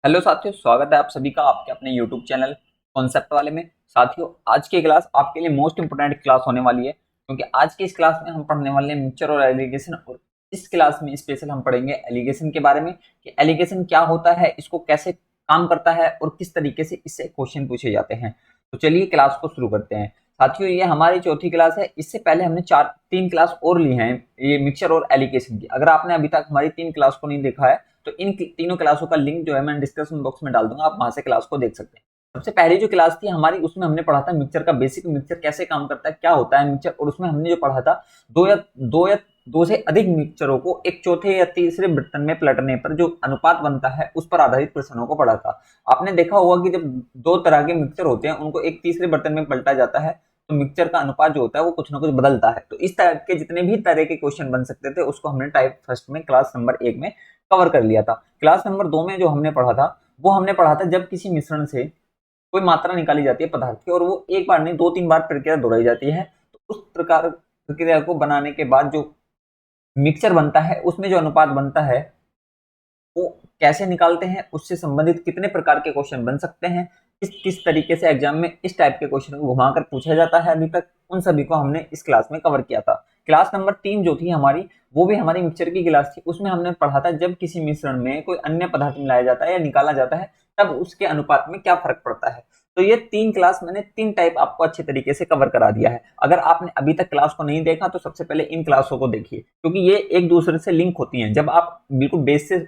Hello साथियों, स्वागत है आप सभी का आपके अपने यूट्यूब चैनल कॉन्सेप्ट वाले में। साथियों, आज की क्लास आपके लिए मोस्ट इंपोर्टेंट क्लास होने वाली है, क्योंकि आज की इस क्लास में हम पढ़ने वाले हैं मिक्सचर और एलिगेशन। और इस क्लास में स्पेशल हम पढ़ेंगे एलिगेशन के बारे में कि एलिगेशन क्या होता है, इसको कैसे काम करता है और किस तरीके से इससे क्वेश्चन पूछे जाते हैं। तो चलिए क्लास को शुरू करते हैं। साथियों, ये हमारी चौथी क्लास है। इससे पहले हमने तीन क्लास और ली हैं ये मिक्सचर और एलिगेशन की। अगर आपने अभी तक हमारी तीन क्लास को नहीं देखा है तो इन तीनों क्लासों का लिंक जो है मैं डिस्क्रिप्शन बॉक्स में डाल दूंगा, आप वहां से क्लास को देख सकते हैं। सबसे पहली जो क्लास थी हमारी, उसमें हमने पढ़ा था मिक्सचर का बेसिक, मिक्सचर कैसे काम करता है, क्या होता है मिक्सचर। और उसमें हमने जो पढ़ा था दो या अधिक मिक्सचरों को एक चौथे या तीसरे बर्तन में पलटने पर जो अनुपात बनता है उस पर आधारित प्रश्नों को पढ़ा था। आपने देखा होगा कि जब दो तरह के मिक्सचर होते हैं उनको एक तीसरे बर्तन में पलटा जाता है तो मिक्सचर का अनुपात जो होता है वो कुछ ना कुछ बदलता है। तो इस टाइप के जितने भी तरह के क्वेश्चन बन सकते थे उसको हमने टाइप फर्स्ट में क्लास नंबर 1 में कवर कर लिया था। क्लास नंबर 2 में जो हमने पढ़ा था वो हमने पढ़ा था जब किसी मिश्रण से कोई मात्रा निकाली जाती है पदार्थ की और वो एक बार नहीं दो तीन बार प्रक्रिया दोहराई जाती है, तो उस प्रकार प्रक्रिया को बनाने के बाद जो मिक्सचर बनता है उसमें जो अनुपात बनता है वो कैसे निकालते हैं, उससे संबंधित कितने प्रकार के क्वेश्चन बन सकते हैं, किस किस तरीके से एग्जाम में इस टाइप के क्वेश्चन को घुमाकर पूछा जाता है अभी तक, उन सभी को हमने इस क्लास में कवर किया था। क्लास नंबर 3 जो थी हमारी, वो भी हमारी मिक्सचर की क्लास थी। उसमें हमने पढ़ा था जब किसी मिश्रण में कोई अन्य पदार्थ मिलाया जाता है या निकाला जाता है तब उसके अनुपात में क्या फर्क पड़ता है। तो ये तीन क्लास मैंने तीन टाइप आपको अच्छे तरीके से कवर करा दिया है। अगर आपने अभी तक क्लास को नहीं देखा तो सबसे पहले इन क्लासों को देखिए, क्योंकि ये एक दूसरे से लिंक होती हैं। जब आप बिल्कुल बेस से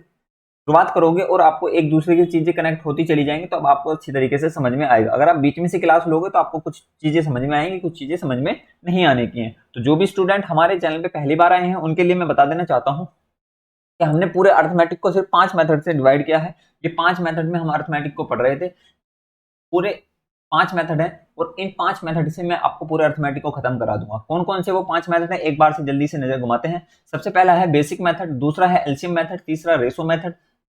शुरुआत करोगे और आपको एक दूसरे की चीजें कनेक्ट होती चली जाएंगी तो अब आपको अच्छी तरीके से समझ में आएगा। अगर आप बीच में से क्लास लोगे तो आपको कुछ चीजें समझ में आएंगी, कुछ चीजें समझ में नहीं आने की हैं। तो जो भी स्टूडेंट हमारे चैनल पे पहली बार आए हैं उनके लिए मैं बता देना चाहता हूँ कि हमने पूरे अर्थमेटिक को सिर्फ 5 मेथड से डिवाइड किया है। ये 5 मेथड में हम अर्थमेटिक को पढ़ रहे थे। पूरे 5 मेथड है और इन 5 मेथड से मैं आपको पूरे अर्थमेटिक को खत्म करा दूंगा। कौन कौन से वो 5 मेथड है एक बार से जल्दी से नजर घुमाते हैं। सबसे पहला है बेसिक मेथड, दूसरा है एलसीएम मेथड, तीसरा रेशो मेथड,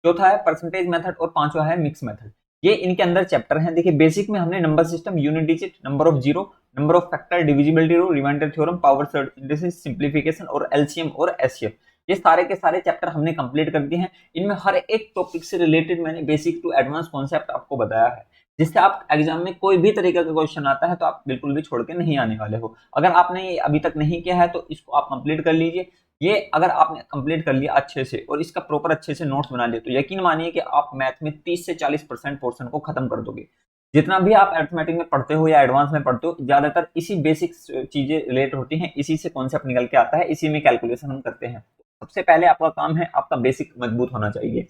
चौथा है परसेंटेज मेथड और पांचवा है मिक्स मेथड। ये इनके अंदर चैप्टर हैं। देखिए, बेसिक में हमने number system, unit digit, number of zero, number of factor, divisibility rule, remainder theorem, power synthesis, simplification और एलसीएम और एचसीएफ, ये सारे के सारे चैप्टर हमने कंप्लीट कर दिए हैं। इनमें हर एक टॉपिक से रिलेटेड मैंने बेसिक टू एडवांस कॉन्सेप्ट आपको बताया है, जिससे आप एग्जाम में कोई भी तरीके का क्वेश्चन आता है तो आप बिल्कुल भी छोड़ के नहीं आने वाले हो। अगर आपने ये अभी तक नहीं किया है तो इसको आप कंप्लीट कर लीजिए। ये अगर आपने कंप्लीट कर लिया अच्छे से और इसका प्रॉपर अच्छे से नोट्स बना लिए तो यकीन मानिए कि आप मैथ में 30 से 40% पोर्शन को खत्म कर दोगे। जितना भी आप अरिथमेटिक में पढ़ते हो या एडवांस में पढ़ते हो, ज्यादातर इसी बेसिक चीजें रिलेट होती हैं, इसी से कॉन्सेप्ट निकल के आता है, इसी में कैलकुलेशन हम करते हैं। सबसे पहले आपका काम है, आपका बेसिक मजबूत होना चाहिए।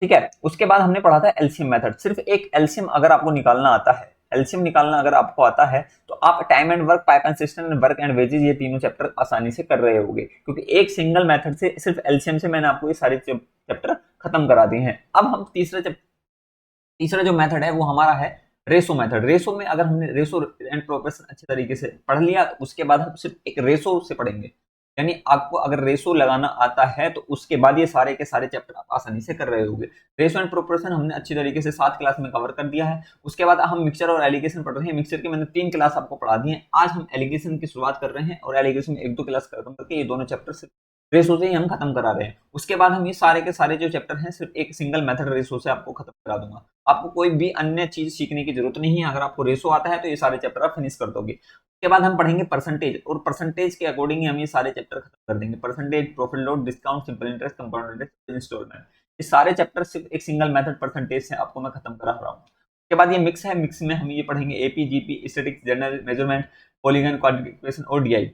ठीक है, उसके बाद हमने पढ़ा था एलसीएम मेथड। सिर्फ एक एलसीएम अगर आपको निकालना आता है, एलसीएम निकालना अगर आपको आता है तो आप time and work, pipe and system, work and wages, ये तीनों चैप्टर आसानी से कर रहे होंगे, क्योंकि एक सिंगल मेथड से सिर्फ एलसीएम से मैंने आपको ये सारे चैप्टर खत्म करा दिए हैं। अब हम तीसरा जो मेथड है वो हमारा है रेसो मेथड। रेसो में अगर हमने रेसो एंड प्रोपोर्शन अच्छे तरीके से पढ़ लिया तो उसके बाद हम सिर्फ एक रेसो से पढ़ेंगे। यानी आपको अगर रेसो लगाना आता है तो उसके बाद ये सारे के सारे चैप्टर आप आसानी से कर रहे होंगे। रेसो एंड प्रोपोर्शन हमने अच्छी तरीके से 7 क्लास में कवर कर दिया है। उसके बाद हम मिक्सचर और एलिगेशन पढ़ रहे हैं। मिक्सचर की मैंने 3 क्लास आपको पढ़ा दी है। आज हम एलिगेशन की शुरुआत कर रहे हैं और एलिगेशन में 1-2 क्लास खत्म करके ये दोनों चैप्टर रेसो से ही हम खत्म करा रहे हैं। उसके बाद हम ये सारे के सारे जो चैप्टर हैं सिर्फ एक सिंगल मेथड रेसो से आपको खत्म करा दूंगा। आपको कोई भी अन्य चीज सीखने की जरूरत नहीं है। अगर आपको रेसो आता है तो ये सारे चैप्टर आप फिनिश कर दोगे। उसके बाद हम पढ़ेंगे परसेंटेज, और परसेंटेज के अकॉर्डिंग हम ये सारे चैप्टर खत्म कर देंगे। Percentage, profit load, discount, simple interest, compound interest, installment, ये सारे चैप्टर सिर्फ एक सिंगल मेथड परसेंटेज से आपको मैं खत्म करा रहा हूँ। उसके बाद ये मिक्स है। मिक्स में हम ये पढ़ेंगे AP, GP, statics, general measurement, polygon, क्वाड्रिकेशन और डीआई।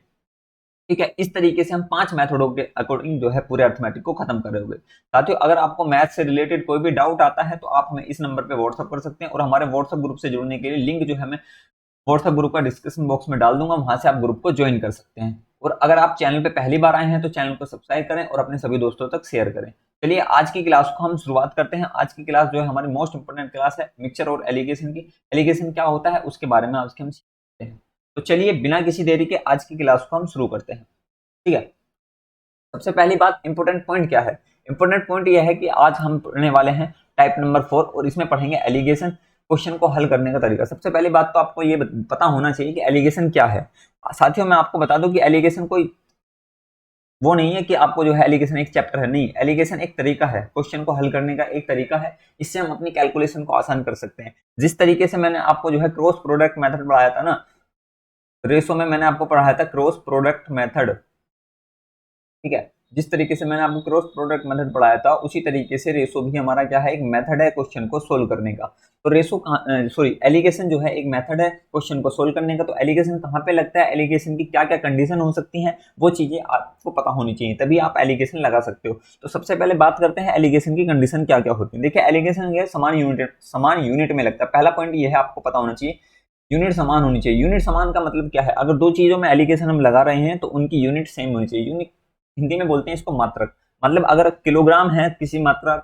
ठीक है, इस तरीके से हम 5 मेथडों के अकॉर्डिंग जो है पूरे अर्थमेटिक को खत्म कर रहे होंगे। साथियों, अगर आपको मैथ से रिलेटेड कोई भी डाउट आता है तो आप हमें इस नंबर पे व्हाट्सअप कर सकते हैं, और हमारे व्हाट्सअप ग्रुप से जुड़ने के लिए लिंक जो है मैं व्हाट्सएप ग्रुप का डिस्क्रिप्शन बॉक्स में डाल दूंगा, वहां से आप ग्रुप को ज्वाइन कर सकते हैं। और अगर आप चैनल पे पहली बार आए हैं तो चैनल को सब्सक्राइब करें और अपने सभी दोस्तों तक शेयर करें। चलिए आज की क्लास को हम शुरुआत करते हैं। आज की क्लास जो है हमारी मोस्ट इंपोर्टेंट क्लास है मिक्सचर और एलिगेशन की। एलिगेशन क्या होता है उसके बारे में आज के हम सीखते हैं। तो चलिए बिना किसी देरी के आज की क्लास को हम शुरू करते हैं। ठीक है, सबसे पहली बात, इंपोर्टेंट पॉइंट क्या है। इंपोर्टेंट पॉइंट यह है कि आज हम पढ़ने वाले हैं टाइप नंबर 4 और इसमें पढ़ेंगे एलिगेशन, क्वेश्चन को हल करने का तरीका। सबसे पहली बात तो आपको ये पता होना चाहिए कि एलिगेशन क्या है। साथियों, मैं आपको बता दूं कि एलिगेशन कोई वो नहीं है कि आपको जो है एलिगेशन एक चैप्टर है, नहीं, एलिगेशन एक तरीका है, क्वेश्चन को हल करने का एक तरीका है। इससे हम अपनी कैलकुलेशन को आसान कर सकते हैं। जिस तरीके से मैंने आपको जो है क्रॉस प्रोडक्ट मेथड पढ़ाया था ना, रेशो में मैंने आपको पढ़ाया था क्रॉस प्रोडक्ट मेथड, ठीक है। जिस तरीके से मैंने आपको क्रॉस प्रोडक्ट मेथड पढ़ाया था, उसी तरीके से रेशो भी हमारा क्या है, एक मेथड है क्वेश्चन को सोल्व करने का। तो रेशो सॉरी एलिगेशन जो है एक मेथड है क्वेश्चन को सोल्व करने का। तो एलिगेशन कहाँ पे लगता है, एलिगेशन की क्या क्या कंडीशन हो सकती हैं, वो चीजें आपको पता होनी चाहिए, तभी आप एलिगेशन लगा सकते हो। तो सबसे पहले बात करते हैं एलिगेशन की कंडीशन क्या क्या होती है। देखिए एलिगेशन ये समान यूनिट में लगता है। पहला पॉइंट ये है, आपको पता होना चाहिए यूनिट समान होनी चाहिए। यूनिट समान का मतलब क्या है, अगर दो चीजों में एलिगेशन हम लगा रहे हैं तो उनकी यूनिट सेम होनी चाहिए। यूनिट हिंदी में बोलते हैं इसको मात्रक। मतलब अगर किलोग्राम है, किसी मात्रा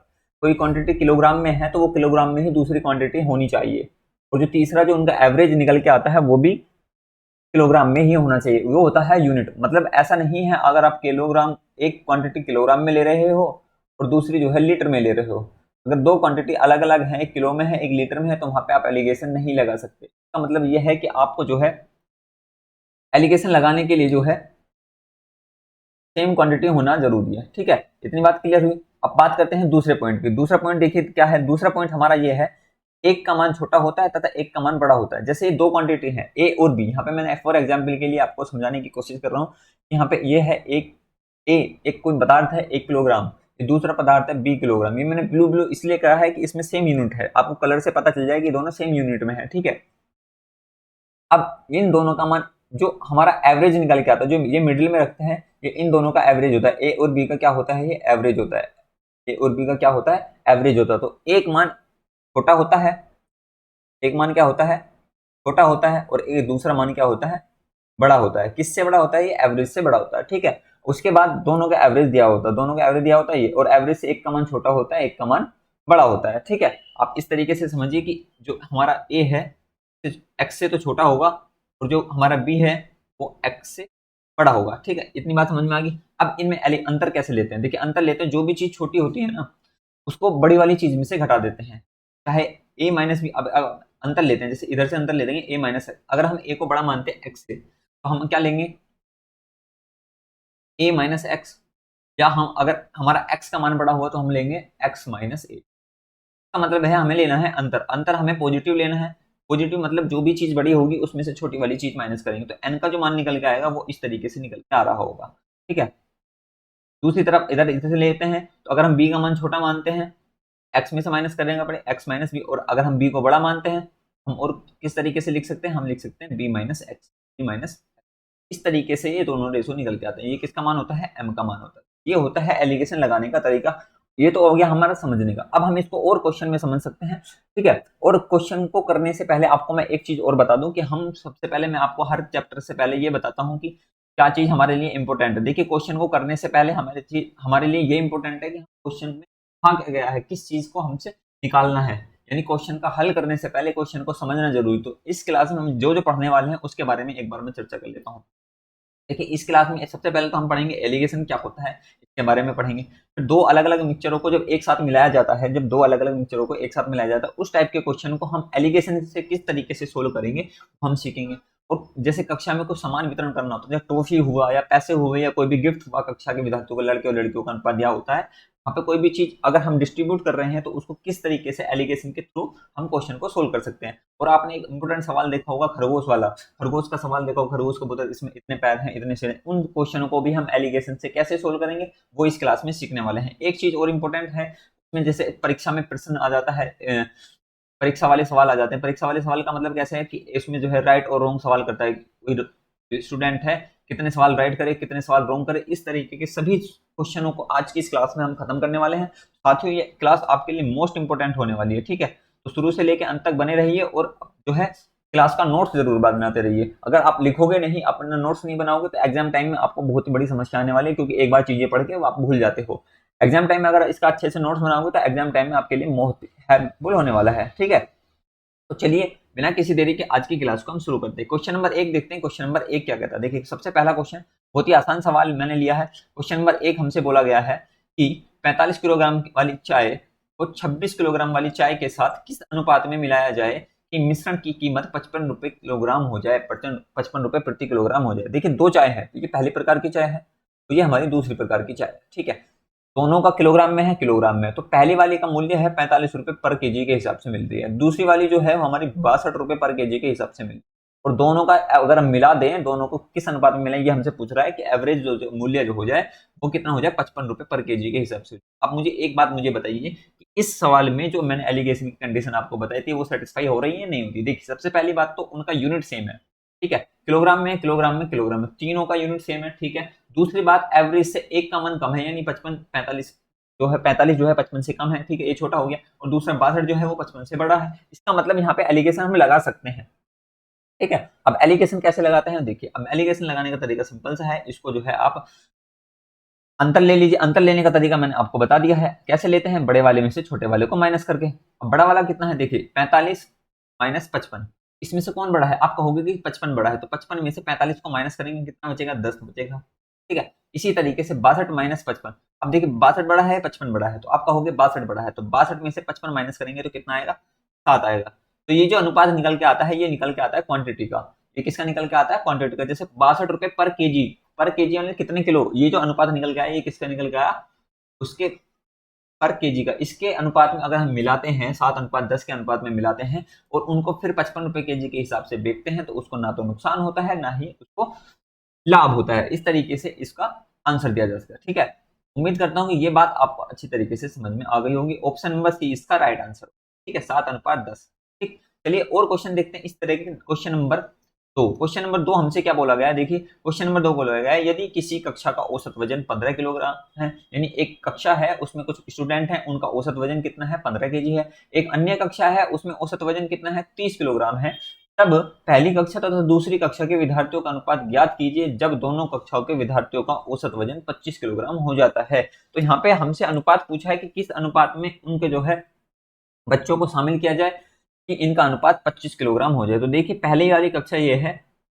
कोई क्वांटिटी किलोग्राम में है, तो वो किलोग्राम में ही दूसरी क्वांटिटी होनी चाहिए। और जो तीसरा जो उनका एवरेज निकल के आता है वो भी किलोग्राम में ही होना चाहिए, वो होता है यूनिट। मतलब ऐसा नहीं है अगर आप किलोग्राम, एक क्वांटिटी किलोग्राम में ले रहे हो और दूसरी जो है लीटर में ले रहे हो, अगर दो क्वांटिटी अलग अलग है, एक किलो में है एक लीटर में है, तो वहां पे आप एलिगेशन नहीं लगा सकते। इसका मतलब यह है कि आपको जो है एलिगेशन लगाने के लिए जो है सेम क्वांटिटी होना जरूरी है, ठीक है। इतनी बात क्लियर हुई। अब बात करते हैं दूसरे पॉइंट की। दूसरा पॉइंट देखिए क्या है, दूसरा पॉइंट हमारा ये है, एक का मान छोटा होता है तथा एक का मान बड़ा होता है। जैसे ये दो क्वांटिटी है ए और बी, यहाँ पे मैंने फॉर एग्जाम्पल के लिए आपको समझाने की कोशिश कर रहा हूँ। यहाँ पे ये है एक ए, एक कोई पदार्थ है 1 किलोग्राम, ये दूसरा पदार्थ है 20 किलोग्राम। ये मैंने ब्लू ब्लू इसलिए कहा है कि इसमें सेम यूनिट है, आपको कलर से पता चल जाएगा कि दोनों सेम यूनिट में है, ठीक है। अब इन दोनों का मान जो हमारा एवरेज निकल के आता है, जो ये मिडिल में रखते हैं, ये इन दोनों का एवरेज होता है। ए और बी का क्या होता है, ये एवरेज होता है। ए और बी का क्या होता है, एवरेज होता है। तो एक मान छोटा होता है, एक मान क्या होता है, छोटा होता है, और एक दूसरा मान क्या होता है, बड़ा होता है। किससे बड़ा होता है, ये एवरेज से बड़ा होता है, ठीक है। उसके बाद दोनों का एवरेज दिया होता है, दोनों का एवरेज दिया होता है ये, और एवरेज से एक का मान छोटा होता है, एक का मान बड़ा होता है, ठीक है। आप इस तरीके से समझिए कि जो हमारा ए है एक्स से तो छोटा होगा, और जो हमारा बी है वो एक्स से बड़ा होगा, ठीक है। इतनी बात समझ में आ गई। अब इनमें अंतर कैसे लेते हैं, देखिए अंतर लेते हैं, जो भी चीज छोटी होती है ना उसको बड़ी वाली चीज में से घटा देते हैं, चाहे ए माइनस बी। अब अंतर लेते हैं, जैसे इधर से अंतर ले देंगे ए माइनस एक्स। अगर हम ए को बड़ा मानते हैं एक्स से, तो हम क्या लेंगे, ए माइनस एक्स। या हम अगर हमारा एक्स का मान बड़ा हुआ तो हम लेंगे एक्स माइनस ए। का मतलब है हमें लेना है अंतर, अंतर हमें पॉजिटिव लेना है। पॉजिटिव मतलब जो भी चीज बड़ी होगी उसमें से छोटी वाली चीज माइनस करेंगे, तो एन का जो मान निकल के आएगा वो इस तरीके से निकल के आ रहा होगा, ठीक है। दूसरी तरफ इधर इधर से लेते हैं, तो अगर हम बी का मान छोटा मानते हैं, एक्स में से माइनस करेंगे अपने एक्स माइनस बी। और अगर हम बी को बड़ा मानते हैं, हम और किस तरीके से लिख सकते हैं, हम लिख सकते हैं B minus X, B minus. इस तरीके से ये दोनों रेशो निकल के आते हैं। ये किसका मान होता है, एम का मान होता है। ये होता है एलिगेशन लगाने का तरीका। ये तो हो गया हमारा समझने का। अब हम इसको और क्वेश्चन में समझ सकते हैं, ठीक है। और क्वेश्चन को करने से पहले आपको मैं एक चीज और बता दूं कि हम सबसे पहले, मैं आपको हर चैप्टर से पहले ये बताता हूं कि क्या चीज हमारे लिए इंपॉर्टेंट है। देखिए क्वेश्चन को करने से पहले हमारे लिए ये इंपॉर्टेंट है कि क्वेश्चन में कहाँ क्या गया है, किस चीज को हमसे निकालना है। यानी क्वेश्चन का हल करने से पहले क्वेश्चन को समझना जरूरी। तो इस क्लास में हम जो जो पढ़ने वाले हैं उसके बारे में एक बार मैं चर्चा कर लेता हूँ। देखिए इस क्लास में सबसे पहले तो हम पढ़ेंगे एलिगेशन क्या होता है, इसके बारे में पढ़ेंगे। फिर दो अलग अलग मिक्सचरों को जब एक साथ मिलाया जाता है, जब दो अलग अलग मिक्सचरों को एक साथ मिलाया जाता है, उस टाइप के क्वेश्चन को हम एलिगेशन से किस तरीके से सोल्व करेंगे हम सीखेंगे। और जैसे कक्षा में कुछ सामान वितरण करना होता है, जैसे टॉफी हुआ या पैसे हुए या कोई भी गिफ्ट हुआ कक्षा के विद्यार्थियों को, लड़के और लड़कियों का अनुपात दिया होता है, वहाँ पे कोई भी चीज अगर हम डिस्ट्रीब्यूट कर रहे हैं तो उसको किस तरीके से एलिगेशन के थ्रू हम क्वेश्चन को सोल्व कर सकते हैं। और आपने एक इंपोर्टेंट सवाल देखा होगा खरगोश वाला, खरगोश का सवाल देखो, खरगोश को बोलता है इसमें इतने पैर हैं इतने सिर हैं। उन क्वेश्चनों को भी हम एलिगेशन से कैसे सोल्व करेंगे वो इस क्लास में सीखने वाले हैं। एक चीज और इंपॉर्टेंट है उसमें, जैसे परीक्षा में प्रश्न आ जाता है, परीक्षा वाले सवाल आ जाते हैं। परीक्षा वाले सवाल का मतलब कैसे है कि इसमें जो है राइट और रॉन्ग सवाल करता है, कोई स्टूडेंट है कितने सवाल राइट करे कितने सवाल रॉन्ग करे, इस तरीके के सभी क्वेश्चनों को आज की इस क्लास में हम खत्म करने वाले हैं। साथियों ये क्लास आपके लिए मोस्ट इंपोर्टेंट होने वाली है, ठीक है। तो शुरू से लेकर अंत तक बने रहिए और जो है क्लास का नोट्स जरूर बनाते रहिए। अगर आप लिखोगे नहीं, अपना नोट्स नहीं बनाओगे, तो एग्जाम टाइम में आपको बहुत ही बड़ी समस्या आने वाली है, क्योंकि एक बार चीजें पढ़ के आप भूल जाते हो। एग्जाम टाइम में अगर इसका अच्छे से नोट्स बनाओगे तो एग्जाम टाइम में आपके लिए बहुत हेल्पफुल होने वाला है, ठीक है। तो चलिए बिना किसी देरी के आज की क्लास को हम शुरू करते हैं। क्वेश्चन नंबर 1 देखते हैं। क्वेश्चन नंबर 1 क्या कहता है, देखिए सबसे पहला क्वेश्चन बहुत ही आसान सवाल मैंने लिया है। क्वेश्चन नंबर 1 हमसे बोला गया है कि 45 किलोग्राम वाली चाय को 26 किलोग्राम वाली चाय के साथ किस अनुपात में मिलाया जाए कि मिश्रण की कीमत 55 रुपए किलोग्राम हो जाए, 55 रुपए प्रति किलोग्राम हो जाए। देखिए दो चाय है, ये पहली प्रकार की चाय है, तो ये हमारी दूसरी प्रकार की चाय है। ठीक है, दोनों का किलोग्राम में है, किलोग्राम में, तो पहली वाली का मूल्य है 45 रुपए पर केजी के हिसाब से मिल रही है, दूसरी वाली जो है वो हमारी 62 रुपए पर केजी के हिसाब से मिल रही है। और दोनों का अगर हम मिला दें, दोनों को किस अनुपात में मिलेंगे, हमसे पूछ रहा है कि एवरेज जो मूल्य जो हो जाए वो कितना हो जाए, 55 रुपए पर केजी के हिसाब से। अब मुझे एक बात मुझे बताइए कि इस सवाल में जो मैंने एलिगेशन की कंडीशन आपको बताई थी वो सेटिस्फाई हो रही है नहीं होती। देखिए, सबसे पहली बात तो उनका यूनिट सेम है। ठीक है, किलोग्राम में, किलोग्राम में, किलोग्राम में, तीनों का यूनिट सेम है। ठीक है, दूसरी बात, एवरेज से एक का मन कम है, यानी 55 45 जो है, 45 जो है 55 से कम है। ठीक है, ये छोटा हो गया, और दूसरा 62 जो है वो 55 से बड़ा है। इसका मतलब यहाँ पे एलिगेशन हम लगा सकते हैं। ठीक है, अब एलिगेशन कैसे लगाते हैं, देखिए, अब एलिगेशन लगाने का तरीका सिंपल सा है। इसको जो है आप अंतर ले लीजिए। अंतर लेने का तरीका मैंने आपको बता दिया है, कैसे लेते हैं, बड़े वाले में से छोटे वाले को माइनस करके। अब बड़ा वाला कितना है, देखिए 45 माइनस 55, इसमें से कौन बड़ा है, आप कहोगे कि 55 बड़ा है, तो 55 में से 45 को माइनस करेंगे, कितना बचेगा, 10 बचेगा। ठीक है, इसी तरीके से 62 माइनस 55, अब देखिए 62 बड़ा है, 55 बड़ा है, तो आप कहोगे 62 बड़ा है, तो 62 में से 55 माइनस करेंगे तो कितना आएगा, 7 आएगा। तो ये जो अनुपात निकल के आता है, ये निकल के आता है क्वांटिटी का। ये किसका निकल के आता है, क्वांटिटी का। जैसे 62 रुपए पर केजी, पर केजी यानी कितने किलो, ये जो अनुपात निकल के आया ये किसका निकल के आया, उसके पर केजी का। इसके अनुपात में अगर हम मिलाते हैं, 7:10 के अनुपात में मिलाते हैं और उनको फिर 55 रुपए केजी के हिसाब से बेचते हैं, तो उसको ना तो नुकसान होता है ना ही उसको लाभ होता है। इस तरीके से इसका आंसर दिया जा सकता है। ठीक है, उम्मीद करता हूं कि ये बात आपको अच्छी तरीके से समझ में आ गई होगी। ऑप्शन नंबर सी इसका राइट आंसर। ठीक है, 7:10। ठीक, चलिए और क्वेश्चन देखते हैं इस तरह के। क्वेश्चन नंबर 2, क्वेश्चन नंबर 2 हमसे क्या बोला गया है, देखिए क्वेश्चन नंबर 2 बोला गया है, यदि किसी कक्षा का औसत वजन 15 किलोग्राम है, यानी एक कक्षा है उसमें कुछ स्टूडेंट हैं, उनका औसत वजन कितना है, 15 केजी है। एक अन्य कक्षा है उसमें औसत वजन कितना है, 30 किलोग्राम है। तब पहली कक्षा तथा दूसरी कक्षा के विद्यार्थियों का अनुपात ज्ञात कीजिए जब दोनों कक्षाओं के विद्यार्थियों का औसत वजन 25 किलोग्राम हो जाता है। तो यहाँ पे हमसे अनुपात पूछा है कि किस अनुपात में उनके जो है बच्चों को शामिल किया जाए कि इनका अनुपात 25 किलोग्राम हो जाए। तो देखिए, पहली वाली कक्षा ये है,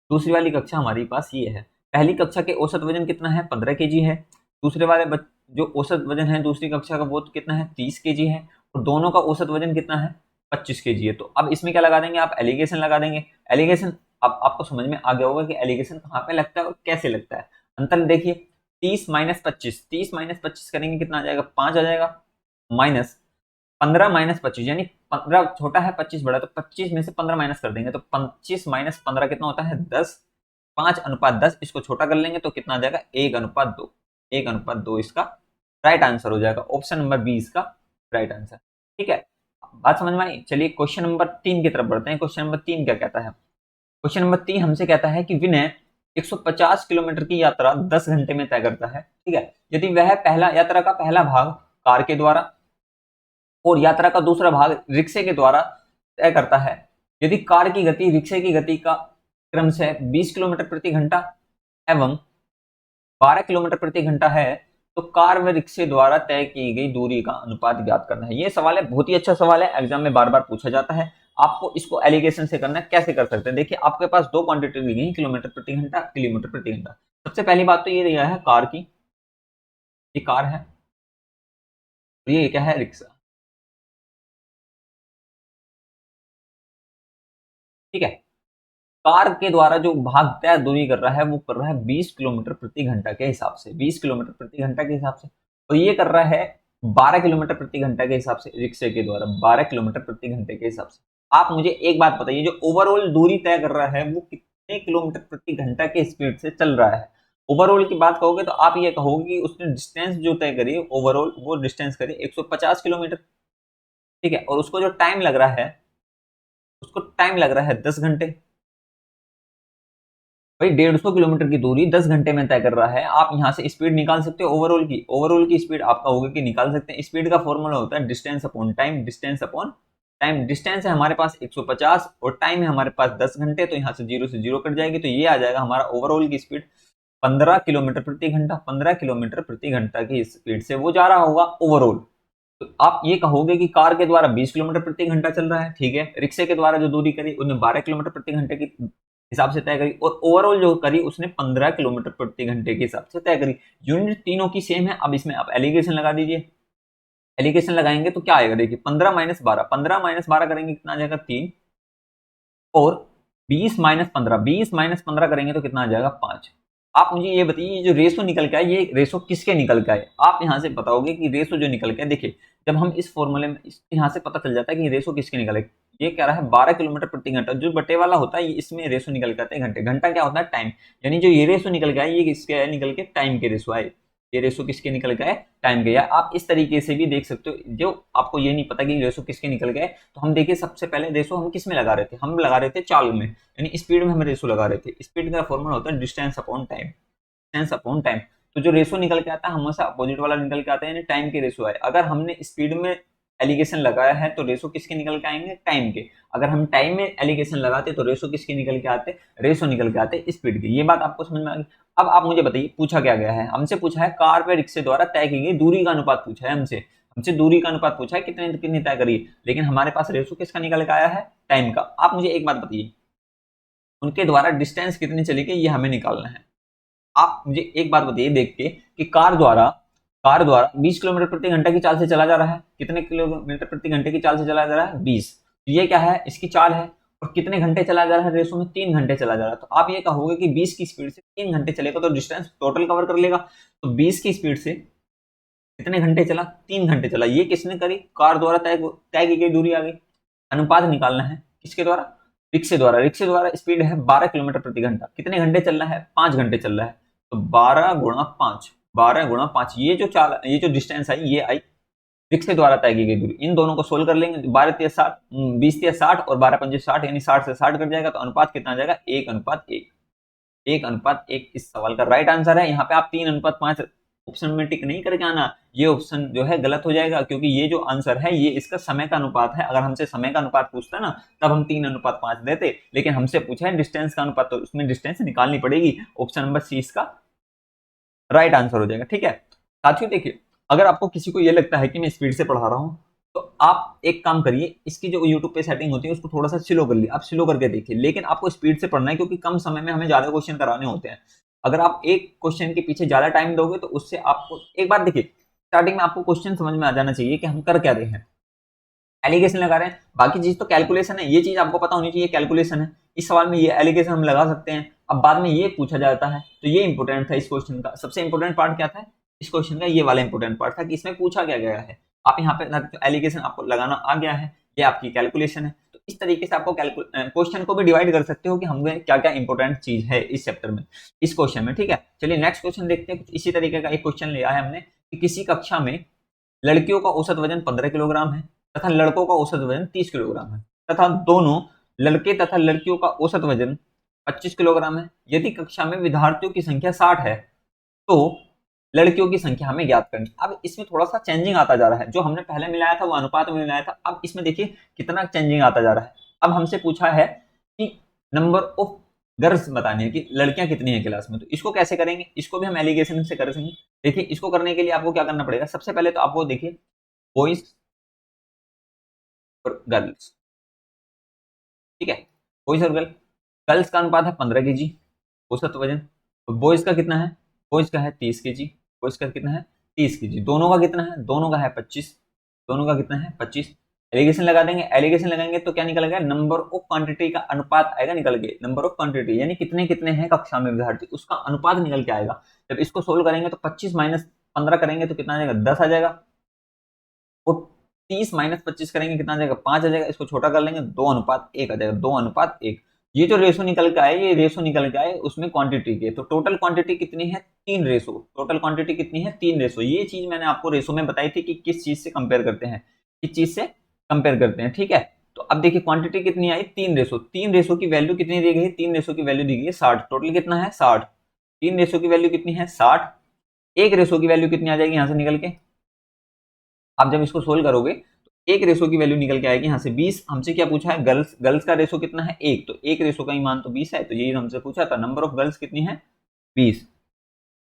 दूसरी वाली कक्षा हमारी पास ये है। पहली कक्षा के औसत वजन कितना है, 15 केजी है। दूसरे वाले जो औसत वजन है दूसरी कक्षा का वो कितना है, 30 केजी है। और दोनों का औसत वजन कितना है, 25 केजी है। तो अब इसमें क्या लगा देंगे, आप एलिगेशन लगा देंगे। एलिगेशन अब आपको समझ में आ गया होगा कि एलिगेशन कहाँ पे लगता है और कैसे लगता है। अंतर देखिए, 30 माइनस 25, 30 माइनस 25 करेंगे कितना आ जाएगा, 5 आ जाएगा। माइनस 15 माइनस 25, यानी 15 छोटा है 25 बड़ा, तो 25 में से 15 माइनस कर देंगे तो 25 माइनस 15 कितना होता है, 10। 5:10, इसको छोटा कर लेंगे तो कितना आ जाएगा, 1:2। 1:2 इसका राइट आंसर हो जाएगा। ऑप्शन नंबर बी इसका राइट आंसर। ठीक है, बात समझ में आई। चलिए क्वेश्चन नंबर 3 की तरफ बढ़ते हैं। क्वेश्चन नंबर 3 क्या कहता है, क्वेश्चन नंबर 3 हमसे कहता है कि विनय 150 किलोमीटर की यात्रा 10 घंटे में तय करता है। ठीक है, यदि वह पहला यात्रा का पहला भाग कार के द्वारा और यात्रा का दूसरा भाग रिक्शे के द्वारा तय करता है, यदि कार की गति रिक्शे की गति का क्रम से 20 किलोमीटर प्रति घंटा एवं 12 किलोमीटर प्रति घंटा है, तो कार व रिक्शे द्वारा तय की गई दूरी का अनुपात ज्ञात करना है। ये सवाल है, बहुत ही अच्छा सवाल है, एग्जाम में बार बार पूछा जाता है। आपको इसको एलिगेशन से करना है, कैसे कर सकते हैं। देखिए, आपके पास दो क्वांटिटी दी गई, किलोमीटर प्रति घंटा, किलोमीटर प्रति घंटा। सबसे पहली बात तो ये दिया है कार की, ये कार है, ये क्या है, रिक्शा। ठीक है, कार के द्वारा जो भाग तय दूरी कर रहा है वो कर रहा है 20 किलोमीटर प्रति घंटा के हिसाब से, 20 किलोमीटर प्रति घंटा के हिसाब से। और ये कर रहा है 12 किलोमीटर प्रति घंटा के हिसाब से, रिक्शे के द्वारा 12 किलोमीटर प्रति घंटे के हिसाब से। आप मुझे एक बात बताइए, जो ओवरऑल दूरी तय कर रहा है वो कितने किलोमीटर प्रति घंटा के स्पीड से चल रहा है। ओवरऑल की बात कहोगे तो आप ये कहोगे कि उसने डिस्टेंस जो तय करी ओवरऑल, वो डिस्टेंस करी 150 किलोमीटर। ठीक है, और उसको जो टाइम लग रहा है, उसको टाइम लग रहा है 10 घंटे। भाई 150 किलोमीटर की दूरी 10 घंटे में तय कर रहा है। आप यहां से स्पीड निकाल सकते हो ओवरऑल की स्पीड आपका होगा कि निकाल सकते हैं। स्पीड का फॉर्मूला होता है distance upon time, distance upon time. Distance है हमारे पास 150 और टाइम है हमारे पास 10 घंटे, तो यहाँ से जीरो से जीरो कट जाएगी, तो ये आ जाएगा हमारा ओवरऑल की स्पीड 15 किलोमीटर प्रति घंटा। 15 किलोमीटर प्रति घंटा की स्पीड से वो जा रहा होगा ओवरऑल। तो आप ये कहोगे कि कार के द्वारा 20 किलोमीटर प्रति घंटा चल रहा है, ठीक है। रिक्शे के द्वारा जो दूरी करी उसने 12 किलोमीटर प्रति घंटे की हिसाब से तय करी, और ओवरऑल जो करी उसने 15 किलोमीटर प्रति घंटे के हिसाब से तय करी। यूनिट तीनों की सेम है। अब इसमें आप एलिगेशन लगा दीजिए। एलिगेशन लगाएंगे तो क्या आएगा, देखिए 15 माइनस 12, 15 माइनस 12 करेंगे कितना आ जाएगा 3, और 20 माइनस 15, 20 माइनस 15 करेंगे तो कितना आ जाएगा 5। आप मुझे ये बताइए, ये जो रेशो निकल के आए, ये रेशो किसके निकल के आए? आप यहाँ से बताओगे कि रेशो जो निकल के आए, देखिए जब हम इस फॉर्मूले में यहाँ से पता चल जाता है कि रेशो किसके निकल आए। ये कह रहा है 12 किलोमीटर प्रति घंटा, जो बटे वाला होता है इसमें रेशो निकल के आते हैं घंटे। घंटा क्या होता है? टाइम। यानी जो ये रेशो निकल के आए, ये किसके आए? निकल के टाइम के रेशो आए। ये रेशो किसके निकल गए? टाइम के। या आप इस तरीके से भी देख सकते हो, जो आपको ये नहीं पता कि रेशो किसके निकल गए, तो हम देखिए सबसे पहले रेशो हम किस में लगा रहे थे? हम लगा रहे थे चाल में, यानी स्पीड में हम रेशो लगा रहे थे। स्पीड का फॉर्मूला होता है distance upon time, distance upon time. तो जो रेशो निकल के आता है हमेशा अपोजिट वाला निकल के आता है, यानी टाइम के रेशो आए। अगर हमने स्पीड में एलिगेशन लगाया है तो रेशो किसके निकल के आएंगे? टाइम के। अगर हम टाइम में एलिगेशन लगाते तो रेशो किसके निकल के आते? रेशो निकल के आते स्पीड के। ये बात आपको समझ में आ गई? अब आप मुझे बताइए, पूछा क्या गया है? हमसे पूछा है कार व रिक्शे द्वारा तय की गई दूरी का अनुपात पूछा है हमसे। हमसे दूरी का अनुपात पूछा है, कितने कितनी तय करिए, लेकिन हमारे पास रेशो किसका निकल के आया है? टाइम का। आप मुझे एक बात बताइए, उनके द्वारा डिस्टेंस कितनी चली गई, ये हमें निकालना है। आप मुझे एक बात बताइए देख के कि कार द्वारा 20 किलोमीटर प्रति घंटा की चाल से चला जा रहा है। कितने किलोमीटर प्रति घंटे की चाल से चला जा रहा है? 20। तो ये क्या है? इसकी चाल है। और कितने घंटे चला जा रहा है? रेशो में 3 घंटे चला जा रहा है। तो आप ये कहोगे कि 20 की स्पीड से 3 घंटे चलेगा तो डिस्टेंस टोटल कवर कर लेगा। तो 20 की स्पीड से कितने घंटे चला? 3 घंटे चला। ये किसने करी? कार द्वारा तय की गई दूरी आ गई। अनुपात निकालना है किसके द्वारा? रिक्शे द्वारा। रिक्शे द्वारा स्पीड है 12 किलोमीटर प्रति घंटा। कितने घंटे चल रहा है? 5 घंटे चल रहा है। तो 12 गुणा 5, 12 गुणा 5, ये जो डिस्टेंस आई, ये आई रिक्शे द्वारा तय की गई दूरी। इन दोनों को सोल्व कर लेंगे। 12 3 60, 20 3 60 और 12 5 60, यानी 60 से 60 कट जाएगा। तो अनुपात कितना आ जाएगा? 1:1। 1:1 इस सवाल का राइट आंसर है। यहाँ पे आप 3:5 ऑप्शन में टिक नहीं करके आना, ये ऑप्शन जो है गलत हो जाएगा, क्योंकि ये जो आंसर है ये इसका समय का अनुपात है। अगर हमसे समय का अनुपात पूछता ना तब हम 3:5 देते, लेकिन हमसे पूछा है डिस्टेंस का अनुपात, तो उसमें डिस्टेंस निकालनी पड़ेगी। ऑप्शन नंबर सी इसका राइट आंसर हो जाएगा। ठीक है साथियों, देखिए अगर आपको किसी को ये लगता है कि मैं स्पीड से पढ़ा रहा हूं, तो आप एक काम करिए, इसकी जो यूट्यूब पे सेटिंग होती है उसको थोड़ा सा स्लो कर लिया, आप स्लो करके देखिए। लेकिन आपको स्पीड से पढ़ना है, क्योंकि कम समय में हमें ज्यादा क्वेश्चन कराने होते हैं। अगर आप एक क्वेश्चन के पीछे ज्यादा टाइम दोगे तो उससे आपको एक बात देखिए, स्टार्टिंग में आपको क्वेश्चन समझ में आ जाना चाहिए कि हम कर क्या रहे हैं। एलिगेशन लगा रहे हैं, बाकी चीज तो कैलकुलेशन है, ये चीज आपको पता होनी चाहिए, कैलकुलेशन है। इस सवाल में ये एलिगेशन हम लगा सकते हैं। अब बाद में ये पूछा जाता है, तो ये इंपोर्टेंट था इस क्वेश्चन का। सबसे इंपोर्टेंट पार्ट क्या था इस क्वेश्चन का? ये वाला इंपोर्टेंट पार्ट था कि इसमें पूछा क्या गया है। आप यहाँ पे एलिगेशन आपको लगाना आ गया है, ये आपकी कैलकुलेशन है। तो इस तरीके से आपको क्वेश्चन को भी डिवाइड कर सकते हो कि हमें क्या क्या इंपोर्टेंट चीज है इस चैप्टर में, इस क्वेश्चन में। ठीक है, चलिए नेक्स्ट क्वेश्चन देखते हैं। कुछ इसी तरीके का एक क्वेश्चन लिया है हमने कि किसी कक्षा में लड़कियों का औसत वजन 15 किलोग्राम है तथा लड़कों का औसत वजन 30 किलोग्राम है, तथा दोनों लड़के तथा लड़कियों का औसत वजन 25 किलोग्राम है। यदि कक्षा में विद्यार्थियों की संख्या 60 है तो लड़कियों की संख्या हमें ज्ञात करनी। अब इसमें थोड़ा सा चेंजिंग आता जा रहा है। जो हमने पहले मिलाया था वो अनुपात में मिलाया था, अब इसमें देखिए कितना चेंजिंग आता जा रहा है। अब हमसे पूछा है कि नंबर ऑफ गर्ल्स बतानी है कि लड़कियां कितनी है क्लास में। तो इसको कैसे करेंगे? इसको भी हम एलिगेशन से कर सकेंगे। देखिए इसको करने के लिए आपको क्या करना पड़ेगा? सबसे पहले तो आपको देखिए बॉयज और गर्ल्स, ठीक है, बॉयज और गर्ल्स का अनुपात है 15 केजी औसत वजन। तो बॉयज का कितना है? बॉयज का है 30 केजी। बॉयज का कितना है? 30 केजी। दोनों का कितना है? दोनों का है 25। दोनों का कितना है? 25। एलिगेशन लगा देंगे। एलिगेशन लगाएंगे तो क्या निकलेगा? नंबर ऑफ क्वांटिटी का अनुपात आएगा निकल के। नंबर ऑफ क्वांटिटी यानी कितने कितने हैं कक्षा में विद्यार्थी, उसका अनुपात निकल के आएगा। जब इसको सोल्व करेंगे तो 25 माइनस 15 करेंगे तो कितना आ जाएगा? 10 आ जाएगा। और 30 माइनस 25 करेंगे कितना आ जाएगा? 5 आ जाएगा। इसको छोटा कर लेंगे 2:1 आ जाएगा। 2:1। ये जो रेशो निकल के आए, ये रेशो निकल के आए उसमें क्वांटिटी के। तो टोटल क्वांटिटी कितनी है? 3 रेशो। टोटल क्वांटिटी कितनी है? 3 रेशो। ये चीज मैंने आपको रेशो में बताई थी कि किस चीज से कंपेयर करते हैं, किस चीज से कंपेयर करते हैं। ठीक है, तो अब देखिए क्वांटिटी कितनी आई? 3 रेशो। 3 रेशो की वैल्यू कितनी दी गई है? 3 रेशो की वैल्यू दी गई है 60। टोटल कितना है? 60। 3 रेशो की वैल्यू कितनी है? 60। एक रेशो की वैल्यू कितनी आ जाएगी यहां से निकल के? आप जब इसको सोल्व करोगे तो एक रेशो की वैल्यू निकल के आएगी यहाँ से 20। हमसे क्या पूछा है? गर्ल्स। गर्ल्स का रेशो कितना है? 1। तो एक रेशो का ही मान तो 20 है, तो यही हमसे पूछा था। नंबर ऑफ गर्ल्स कितनी है? 20।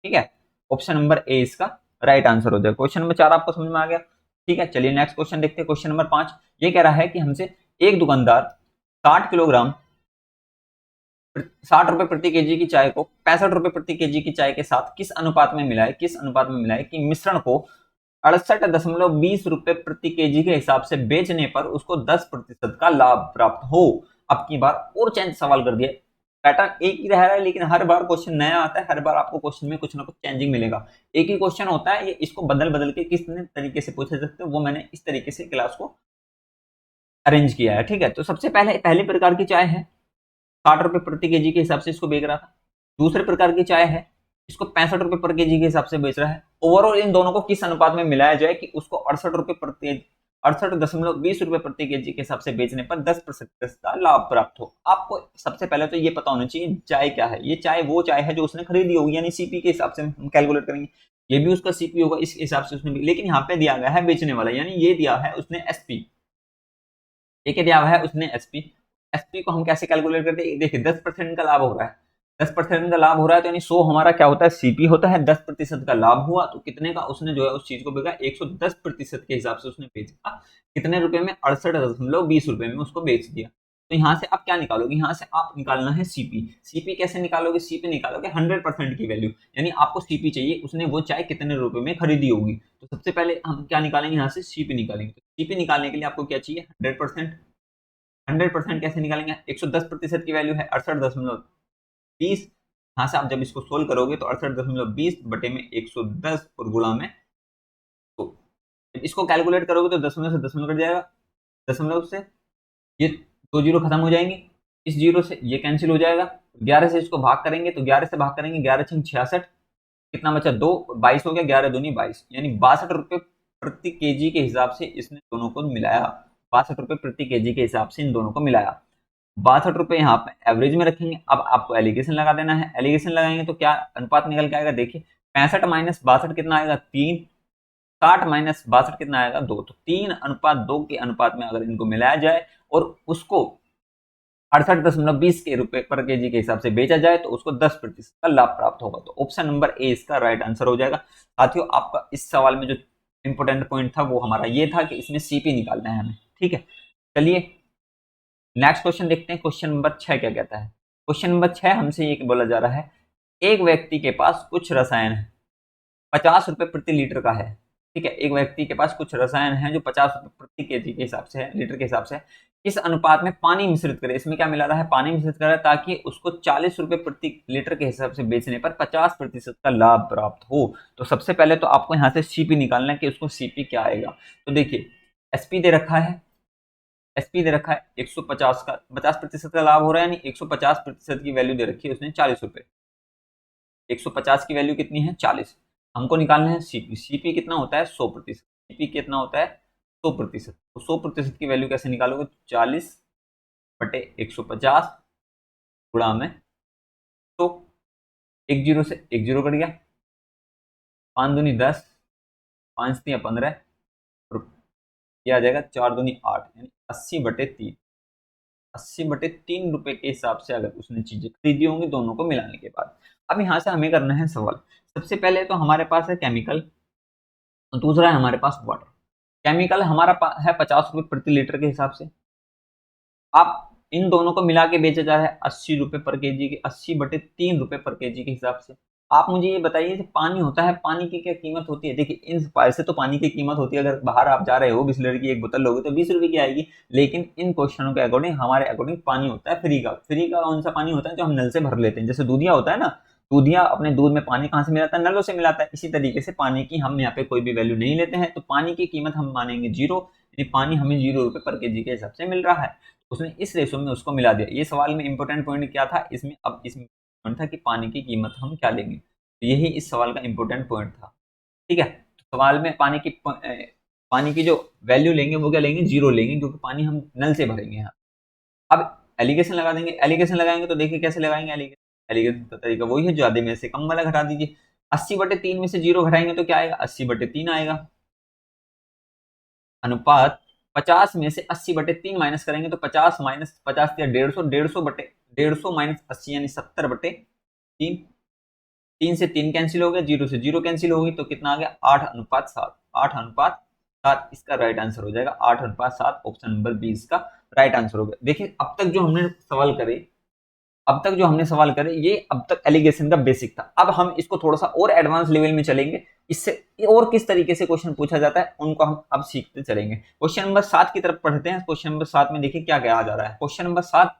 ठीक है, ऑप्शन नंबर ए इसका राइट आंसर हो जाएगा। क्वेश्चन नंबर 4 आपको समझ में आ गया। ठीक है, चलिए नेक्स्ट क्वेश्चन देखते हैं। क्वेश्चन नंबर 5 ये कह रहा है कि हमसे एक दुकानदार 60 किलोग्राम 60 रुपए प्रति केजी की चाय को 65 रुपए प्रति केजी की चाय के साथ किस अनुपात में मिलाए, किस अनुपात में मिलाए कि मिश्रण को 68.20 रुपए प्रति केजी के हिसाब से बेचने पर उसको 10% का लाभ प्राप्त हो। अब की बार और चेंज सवाल कर दिया, पैटर्न एक ही रह रहा है, लेकिन हर बार क्वेश्चन नया आता है, हर बार आपको क्वेश्चन में कुछ ना कुछ चेंजिंग मिलेगा। एक ही क्वेश्चन होता है, ये इसको बदल बदल के किस तरीके से पूछे सकते हो, वो मैंने इस तरीके से क्लास को अरेंज किया है। ठीक है, तो सबसे पहले प्रकार की चाय है 60 रुपए प्रति केजी के हिसाब से इसको बेच रहा था। दूसरे प्रकार की चाय है, इसको 65 रुपए पर केजी के हिसाब से बेच रहा है। ओवरऑल इन दोनों को किस अनुपात में मिलाया जाए कि उसको 68.20 रुपए प्रति केजी के हिसाब से बेचने पर 10% का लाभ प्राप्त हो। आपको सबसे पहले तो ये पता होना चाहिए चाय क्या है। ये चाय वो चाय है जो उसने खरीदी होगी, यानी सीपी के हिसाब से हम कैलकुलेट करेंगे। ये भी उसका सीपी होगा, इस हिसाब से उसने, लेकिन यहाँ पे दिया गया है बेचने वाला, यानी ये दिया है उसने एसपी। ये क्या दिया हुआ है उसने एसपी। एसपी को हम कैसे कैलकुलेट करते हैं, देखिए 10% का लाभ हो रहा है, 10% का लाभ हो रहा है, तो यानी 100 हमारा क्या होता है, सीपी होता है। 10% का लाभ हुआ तो कितने का उसने जो है उस चीज को बेचा, 110% के हिसाब से उसने बेचा। कितने रुपए में, 68.20 रुपए में उसको बेच दिया। तो यहाँ से आप क्या निकालोगे, यहाँ से आप निकालना है सीपी। सीपी कैसे निकालोगे, सीपी निकालोगे 100% की वैल्यू, यानी आपको सीपी चाहिए उसने वो चाय कितने रुपए में खरीदी होगी। तो सबसे पहले हम क्या निकालेंगे, यहाँ से सीपी निकालेंगे। तो सीपी निकालने के लिए आपको क्या चाहिए, 100%। 100% कैसे निकालेंगे, 110% की वैल्यू है 68.20। यहाँ से आप जब इसको सोल्व करोगे तो 68.20 बटे में 110 और गुणा में, तो इसको कैलकुलेट करोगे तो दशमलव से दशमलव कट जाएगा, दशमलव से ये 2 जीरो खत्म हो जाएंगे, इस जीरो से ये कैंसिल हो जाएगा। 11 से इसको भाग करेंगे तो 11 से भाग करेंगे, 11 छंग 66, कितना बचा 2, 22 हो गया, 11 दूनी 22, यानी 62 रुपए प्रति केजी के हिसाब से इसने दोनों को मिलाया। 62 रुपए प्रति केजी के हिसाब से इन दोनों को मिलाया। 62 रुपए यहाँ पे एवरेज में रखेंगे। अब आपको एलिगेशन लगा देना है। एलिगेशन लगाएंगे तो क्या अनुपात निकल के आएगा, देखिए 65 माइनस 62 कितना आएगा, 3। 60 माइनस 62 कितना आएगा, 2। तो 3:2 के अनुपात में अगर इनको मिलाया जाए और उसको 68.20 के रुपए पर केजी के हिसाब से बेचा जाए तो उसको 10% का लाभ प्राप्त होगा। तो ऑप्शन नंबर ए इसका राइट आंसर हो जाएगा। साथियों, आपका इस सवाल में जो इंपोर्टेंट पॉइंट था वो हमारा ये था कि इसमें सीपी निकालना है हमें। ठीक है, चलिए नेक्स्ट क्वेश्चन देखते हैं। क्वेश्चन नंबर 6 क्या कहता है। क्वेश्चन नंबर 6 हमसे ये बोला जा रहा है, एक व्यक्ति के पास कुछ रसायन है, 50 रुपए प्रति लीटर का है। ठीक है, एक व्यक्ति के पास कुछ रसायन है जो 50 रुपए प्रति केजी के हिसाब से है, लीटर के हिसाब से है। इस अनुपात में पानी मिश्रित करे, इसमें क्या मिला रहा है, पानी मिश्रित कर रहा है, ताकि उसको 40 रुपए प्रति लीटर के हिसाब से बेचने पर 50% का लाभ प्राप्त हो। तो सबसे पहले तो आपको यहाँ से सीपी निकालना है कि उसको सीपी क्या आएगा। तो देखिए एसपी दे रखा है, एसपी दे रखा है 150 का, 50% का लाभ हो रहा है, यानी 150% की वैल्यू दे रखी है उसने 40 रुपए। 150 की वैल्यू कितनी है, 40। हमको निकालना है सीपी। सीपी कितना होता है, 100%। सीपी कितना होता है, 100%। तो 100% की वैल्यू कैसे निकालोगे, 40 बटे 150 गुणा में, तो एक जीरो से एक जीरो कट गया, 5 दूनी 10, 5 तिया 15, और ये आ जाएगा 4 दूनी 8, यानी 80/3। 80/3 रुपए के हिसाब से अगर उसने चीजें खरीदी होंगी दोनों को मिलाने के बाद। अब यहाँ से हमें करना है सवाल। सबसे पहले तो हमारे पास है केमिकल, दूसरा है हमारे पास वाटर। केमिकल हमारा है 50 रुपए प्रति लीटर के हिसाब से। आप इन दोनों को मिला के बेचा जा रहा है 80 रुपए पर केजी के, 80/3 रुपए पर केजी के हिसाब से। आप मुझे ये बताइए कि पानी होता है, पानी की क्या कीमत होती है। देखिए इन पैसे तो पानी की कीमत होती है, अगर बाहर आप जा रहे हो बिस्लरी की एक बोतल लोगे तो 20 रुपए की आएगी, लेकिन इन क्वेश्चनों के अकॉर्डिंग हमारे अकॉर्डिंग पानी होता है फ्री का। फ्री का कौन सा पानी होता है, जो हम नल से भर लेते हैं, जैसे दूधिया होता है ना, दूधिया अपने दूध में पानी कहाँ से मिलाता है, नलों से मिलाता है। इसी तरीके से पानी की हम यहाँ पे कोई भी वैल्यू नहीं लेते हैं, तो पानी की कीमत हम मानेंगे 0, यानी पानी हमें 0 रुपए पर केजी के हिसाब से मिल रहा है। उसने इस रेशो में उसको मिला दिया। ये सवाल में इंपॉर्टेंट पॉइंट क्या था इसमें, अब इसमें पॉइंट था कि पानी की कीमत हम क्या लेंगे, तो यही इस सवाल का इंपॉर्टेंट पॉइंट था। ठीक है, तो सवाल में पानी की जो वैल्यू लेंगे वो क्या लेंगे, 0 लेंगे, क्योंकि पानी हम नल से भरेंगे यहाँ। अब एलिगेशन लगा देंगे। एलिगेशन लगाएंगे तो देखिए कैसे लगाएंगे एलिगेशन। एलिगेशन का तरीका वही है, जो आधे में से कम वाला घटा दीजिए। 80/3 में से 0 घटाएंगे तो क्या आएगा, 80/3 आएगा। अनुपात 50 में से 80/3 माइनस करेंगे तो 50 माइनस 50 या 150, 150 माइनस 80 यानी 70/3। 3 से 3 कैंसिल हो गया, 0 से 0 कैंसिल हो गई, तो कितना आ गया, 8:7। 8:7 इसका राइट आंसर हो जाएगा। 8:7 ऑप्शन नंबर 20 का राइट आंसर हो गया। देखिए अब तक जो हमने सवाल करे ये अब तक एलिगेशन का बेसिक था। अब हम इसको थोड़ा सा और एडवांस लेवल में चलेंगे, इससे और किस तरीके से क्वेश्चन पूछा जाता है उनको हम अब सीखते चलेंगे। क्वेश्चन नंबर 7 की तरफ पढ़ते हैं। क्वेश्चन नंबर 7 में देखिए क्या कहा जा रहा है। क्वेश्चन नंबर 7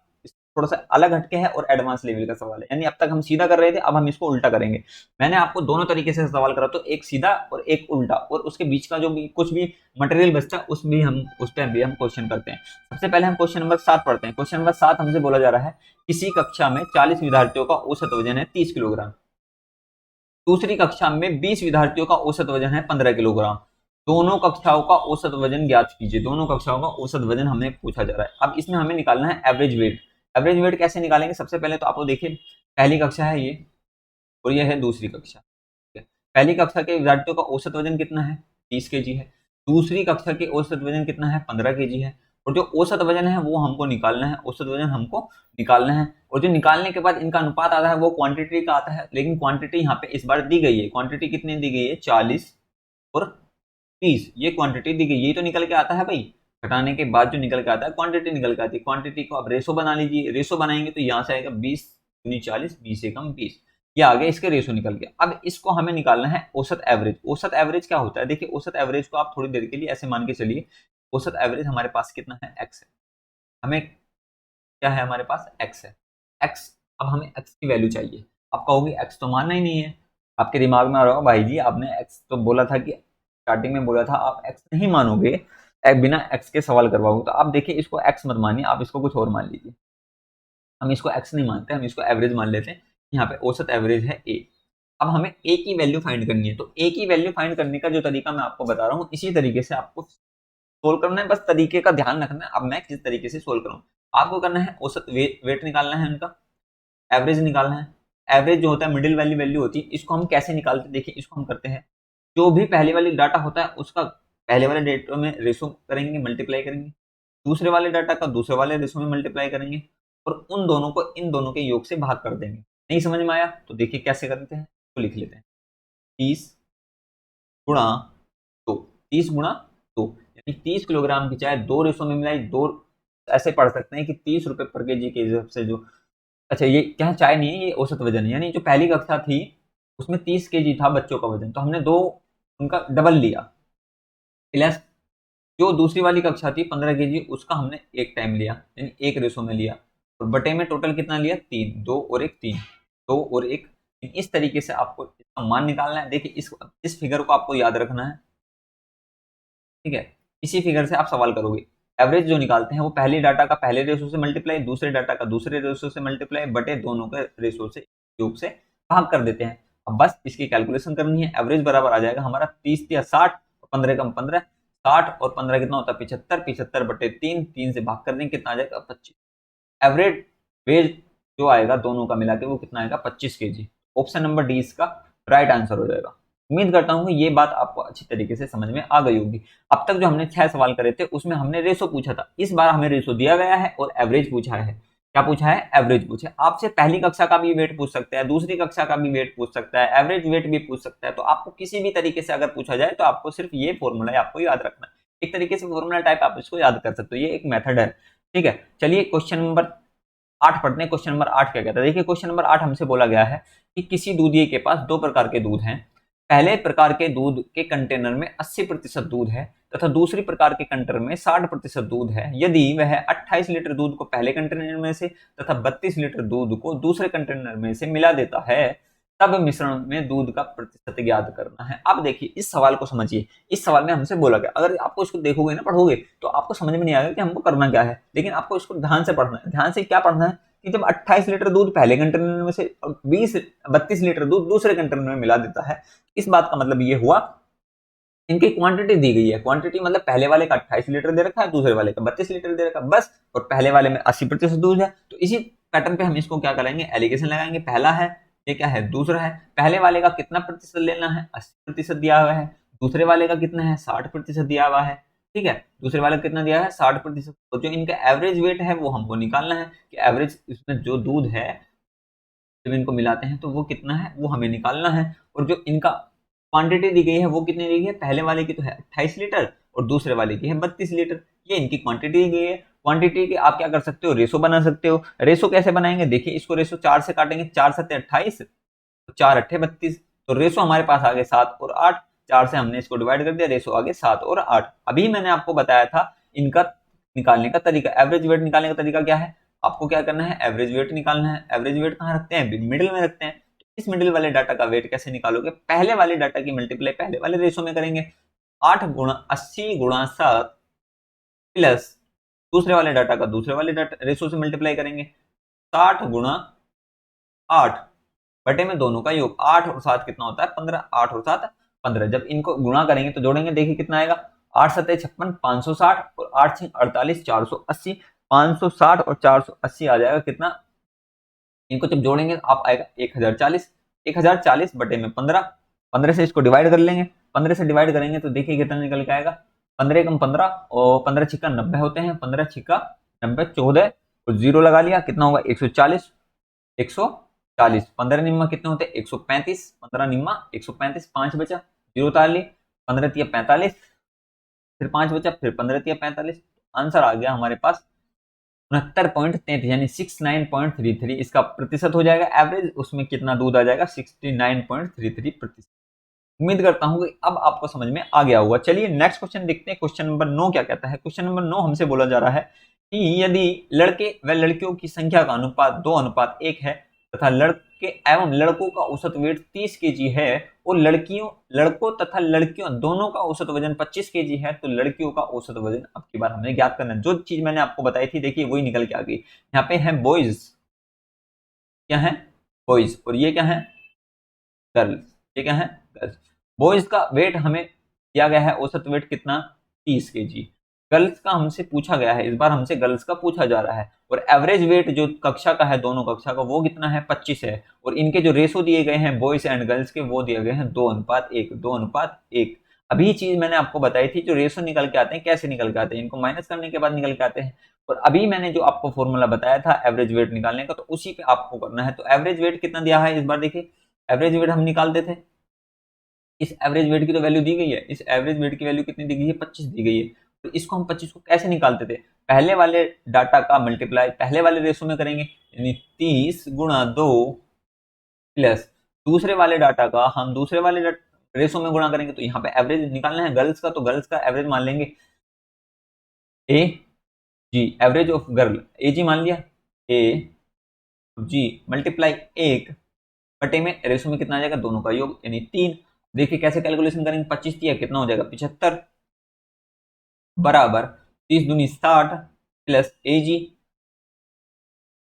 थोड़ा सा अलग हटके है और एडवांस लेवल का सवाल है। यानी अब तक हम सीधा कर रहे थे, अब हम इसको उल्टा करेंगे। मैंने आपको दोनों तरीके से सवाल करा, तो एक सीधा और एक उल्टा, और उसके बीच का जो भी कुछ भी मटेरियल बचता है उसमें हम उस पर भी हम क्वेश्चन करते हैं। सबसे पहले हम क्वेश्चन नंबर 7 पढ़ते हैं। क्वेश्चन नंबर 7 हमसे बोला जा रहा है, किसी कक्षा में 40 विद्यार्थियों का औसत वजन है 30 किलोग्राम, दूसरी कक्षा में 20 विद्यार्थियों का औसत वजन है 15 किलोग्राम, दोनों कक्षाओं का औसत वजन ज्ञात कीजिए। दोनों कक्षाओं का औसत वजन हमें पूछा जा रहा है। अब इसमें हमें निकालना है एवरेज वेट। एवरेज वेट कैसे निकालेंगे? सबसे पहले तो आपको देखिए, पहली कक्षा है ये और ये है दूसरी कक्षा। पहली कक्षा के विद्यार्थियों का औसत वजन कितना है? 30 केजी है। दूसरी कक्षा के औसत वजन कितना है? 15 केजी है। और जो औसत वजन है वो हमको निकालना है, औसत वजन हमको निकालना है। और जो निकालने के बाद इनका अनुपात आता है वो क्वांटिटी का आता है, लेकिन क्वांटिटी यहाँ पे इस बार दी गई है। क्वांटिटी कितनी दी गई है? 40 और 30, ये क्वांटिटी दी गई। ये तो निकल के आता है भाई, घटाने के बाद जो निकल के आता है क्वांटिटी निकल के आती है। क्वांटिटी को अब रेशो बना लीजिए। रेशो बनाएंगे तो यहाँ से आएगा 20 दूनी 40, 20 से कम 20, ये आगे इसके रेशो निकल गया। अब इसको हमें निकालना है औसत एवरेज। औसत एवरेज क्या होता है? देखिए, औसत एवरेज को आप थोड़ी देर के लिए ऐसे मान के चलिए, औसत एवरेज हमारे पास कितना है? x है। हमें क्या है? हमारे पास x है। x, अब हमें x की वैल्यू चाहिए। आप कहोगे x तो मानना ही नहीं है। आपके दिमाग में आ रहा होगा, भाई जी आपने x तो बोला था, कि स्टार्टिंग में बोला था आप x नहीं मानोगे, बिना x के सवाल करवाओगे। तो आप देखिए, इसको x मत मानिए, आप इसको कुछ और मान लीजिए। हम इसको x नहीं मानते, हम इसको एवरेज मान लेते हैं। यहाँ पे औसत एवरेज है a। अब हमें a की वैल्यू फाइंड करनी है। तो a की वैल्यू फाइंड करने का जो तरीका मैं आपको बता रहा हूँ, इसी तरीके से आपको सोल्व करना है। बस तरीके का ध्यान रखना है। अब मैं किस तरीके से सोल्व करूँ, आपको करना है औसत वेट निकालना है, उनका एवरेज निकालना है। एवरेज जो होता है मिडिल वाली वैल्यू होती है, इसको हम कैसे निकालते हैं? देखिए, इसको हम करते हैं, जो भी पहले वाली डाटा होता है उसका पहले वाले डेटा में रेशो करेंगे, मल्टीप्लाई करेंगे, दूसरे वाले डाटा का दूसरे वाले रेशो में मल्टीप्लाई करेंगे, और उन दोनों को इन दोनों के योग से भाग कर देंगे। नहीं समझ में आया? तो देखिए कैसे करते हैं, तो लिख लेते हैं 30 गुणा 2, 30 गुणा 2, यानी 30 किलोग्राम की चाय 2 रेशो में मिलाई। 2 ऐसे पढ़ सकते हैं कि 30 रुपए पर केजी के हिसाब से जो, अच्छा ये क्या चाय नहीं है, ये औसत वजन है। यानी जो पहली कक्षा थी उसमें 30 केजी था बच्चों का वजन, तो हमने दो उनका डबल लिया, प्लस जो दूसरी वाली कक्षा थी 15 केजी, उसका हमने एक टाइम लिया, यानी एक रेशो में लिया, और बटे में टोटल कितना लिया? 3, 2 और 1 3, 2 और 1। इस तरीके से आपको इसका मान निकालना है। देखिए, इस फिगर को आपको याद रखना है, ठीक है? इसी फिगर से आप सवाल करोगे। एवरेज जो निकालते हैं वो पहले डाटा का पहले रेशो से मल्टीप्लाई, दूसरे डाटा का दूसरे रेशो से मल्टीप्लाई, बटे दोनों के रेशो से योग से भाग कर देते हैं। अब बस इसकी कैलकुलेशन करनी है। एवरेज बराबर आ जाएगा हमारा 30 या 60, 15 कम 15, 60 और 15 कितना होता है? 75, 75 बटे 3, 3 से भाग कर देंगे, कितना आ जाएगा? 25। एवरेज वेज जो आएगा दोनों का मिला के वो कितना आएगा? 25 केजी। ऑप्शन नंबर डी इसका राइट आंसर हो जाएगा। उम्मीद करता हूं कि ये बात आपको अच्छी तरीके से समझ में आ गई होगी। अब तक जो हमने 6 सवाल करे थे उसमें हमने रेशो पूछा था, इस बार हमें रेशो दिया गया है और एवरेज पूछा है। क्या पूछा है? एवरेज पूछा है। आपसे पहली कक्षा का भी वेट पूछ सकता है, दूसरी कक्षा का भी वेट पूछ सकता है, एवरेज वेट भी पूछ सकता है। तो आपको किसी भी तरीके से अगर पूछा जाए तो आपको सिर्फ ये फॉर्मूला आपको याद रखना है। एक तरीके से फॉर्मूला टाइप आप इसको याद कर सकते हो, ये एक मेथड है, ठीक है? चलिए क्वेश्चन नंबर 8 पढ़ते हैं। क्वेश्चन नंबर 8 क्या कहता है? देखिए, क्वेश्चन नंबर 8 हमसे बोला गया है कि किसी दूधिये के पास 2 प्रकार के दूध हैं। पहले प्रकार के दूध के कंटेनर में 80% दूध है तथा दूसरी प्रकार के कंटेनर में 60% दूध है। यदि वह 28 लीटर दूध को पहले कंटेनर में से तथा 32 लीटर दूध को दूसरे कंटेनर में से मिला देता है, तब मिश्रण में दूध का प्रतिशत ज्ञात करना है। अब देखिए, इस सवाल को समझिए। इस सवाल में हमसे बोला गया, अगर आपको इसको देखोगे ना, पढ़ोगे, तो आपको समझ में नहीं आएगा कि हमको करना क्या है, लेकिन आपको इसको ध्यान से पढ़ना है। ध्यान से क्या पढ़ना है कि जब 28 लीटर दूध पहले कंटेनर में से 32 लीटर दूध दूसरे कंटेनर में मिला देता है, इस बात का मतलब ये हुआ, इनकी क्वांटिटी दी गई है। क्वांटिटी मतलब पहले वाले का 28 लीटर दे रखा है, दूसरे वाले का 32 लीटर दे रखा है, बस। और पहले वाले में 80% दूध है, तो इसी पैटर्न पे हम इसको क्या करेंगे? एलिगेशन लगाएंगे। पहला है, ये क्या है? दूसरा है। पहले वाले का कितना प्रतिशत लेना है? 80% दिया हुआ है। दूसरे वाले का कितना है? 60% दिया हुआ है, ठीक है? दूसरे वाले का कितना दिया है? 60%। तो जो इनका एवरेज वेट है वो हमको निकालना है, कि एवरेज इसमें जो दूध है जब इनको मिलाते हैं तो वो कितना है, वो हमें निकालना है। और जो इनका क्वांटिटी दी गई है वो कितनी दी गई है? पहले वाले की तो है 28 लीटर और दूसरे वाले की है 32 लीटर। ये इनकी क्वांटिटी दी गई है। क्वांटिटी की आप क्या कर सकते हो? रेशो बना सकते हो। रेशो कैसे बनाएंगे? देखिए, इसको रेशो 4 से काटेंगे, 4 7 28, 4 8 32, तो रेशो हमारे पास आ गए 7 और 8। 4 से हमने इसको डिवाइड कर दिया, रेशो आ गए 7 और 8। अभी मैंने आपको बताया था इनका निकालने का तरीका, एवरेज वेट निकालने का तरीका क्या है? आपको क्या करना है, एवरेज वेट निकालना है। एवरेज वेट कहाँ रखते हैं, मिडिल में रखते हैं। इस मिडिल वाले डाटा का वेट कैसे निकालोगे, पहले वाले डाटा की मल्टीप्लाई पहले वाले रेशो में करेंगे। 8 गुणा 80 गुणा 7 प्लस दूसरे वाले डाटा का दूसरे वाले डाटा रेशो से मल्टीप्लाई करेंगे। 60 गुणा 8 बटे में दोनों का योग। 8 और 7 कितना होता है, 15। 8 और 7 15। जब इनको गुणा करेंगे तो जोड़ेंगे, देखिए कितना आएगा, 8 7 56 560 और 8 6 48 480। 560 और 480 आ जाएगा कितना, इनको जब जोड़ेंगे तो आप आएगा 1040। 1040 बटे में 15। 15 से इसको डिवाइड कर लेंगे। 15 से डिवाइड करेंगे तो देखिए कितना निकल के आएगा, 15 कम 15 और 15 छिक्का 90 होते हैं। 15 छिक्का 90, 14 और जीरो लगा लिया, कितना होगा 140। 140 15 निम्मा कितने होते हैं 135। 15 निम्मा 135, 5 बचा, जीरो उतार ली। 15 तिया 45, फिर 5 बचा, फिर 15 तिया 45। आंसर आ गया हमारे पास 69.33 यानी 69.33 इसका प्रतिशत हो जाएगा। एवरेज उसमें कितना दूध आ जाएगा, 69.33%। उम्मीद करता हूं कि अब आपको समझ में आ गया होगा। चलिए नेक्स्ट क्वेश्चन देखते हैं। क्वेश्चन नंबर 9 क्या कहता है। क्वेश्चन नंबर 9 हमसे बोला जा रहा है कि यदि लड़के व लड़कियों की संख्या का अनुपात 2:1 है तथा लड़के एवं लड़कों का औसत वेट 30 केजी है और लड़कों तथा लड़कियों दोनों का औसत वजन 25 केजी है, तो लड़कियों का औसत वजन अब की बार हमें ज्ञात करना है। जो चीज मैंने आपको बताई थी देखिए वही निकल के आ गई। यहाँ पे है बॉयज, क्या है बॉयज, और ये क्या है गर्ल्स, ये क्या है गर्ल्स। बॉयज का वेट हमें दिया गया है, औसत वेट कितना 30 केजी। गर्ल्स का हमसे पूछा गया है, इस बार हमसे गर्ल्स का पूछा जा रहा है। और एवरेज वेट जो कक्षा का है, दोनों कक्षा का, वो कितना है 25 है। और इनके जो रेशो दिए गए हैं बॉयज एंड गर्ल्स के, वो दिए गए हैं 2:1, 2:1। अभी चीज मैंने आपको बताई थी, जो रेशो निकल के आते हैं कैसे निकल के आते हैं, इनको माइनस करने के बाद निकल के आते हैं। और अभी मैंने जो आपको फॉर्मूला बताया था एवरेज वेट निकालने का, तो उसी पे आपको करना है। तो एवरेज वेट कितना दिया है इस बार देखिए, एवरेज वेट हम निकालते थे, इस एवरेज वेट की तो वैल्यू दी गई है। इस एवरेज वेट की वैल्यू कितनी दी गई है, 25 दी गई है। तो इसको हम 25 को कैसे निकालते थे, पहले वाले डाटा का मल्टीप्लाई पहले वाले रेशो में करेंगे, यानी 30 गुणा 2 प्लस दूसरे वाले डाटा का हम दूसरे वाले रेशो में गुणा करेंगे। तो यहाँ पे एवरेज निकालना है गर्ल्स का, तो गर्ल्स का एवरेज मान लेंगे ए जी, एवरेज ऑफ गर्ल ए जी मान लिया, ए जी मल्टीप्लाई 1 बटे में रेशो में कितना आ जाएगा, दोनों का योग यानी 3। देखिए कैसे कैलकुलेशन करेंगे, 25 दिया कितना हो जाएगा 75 बराबर 30 दूनी 60 प्लस ए जी,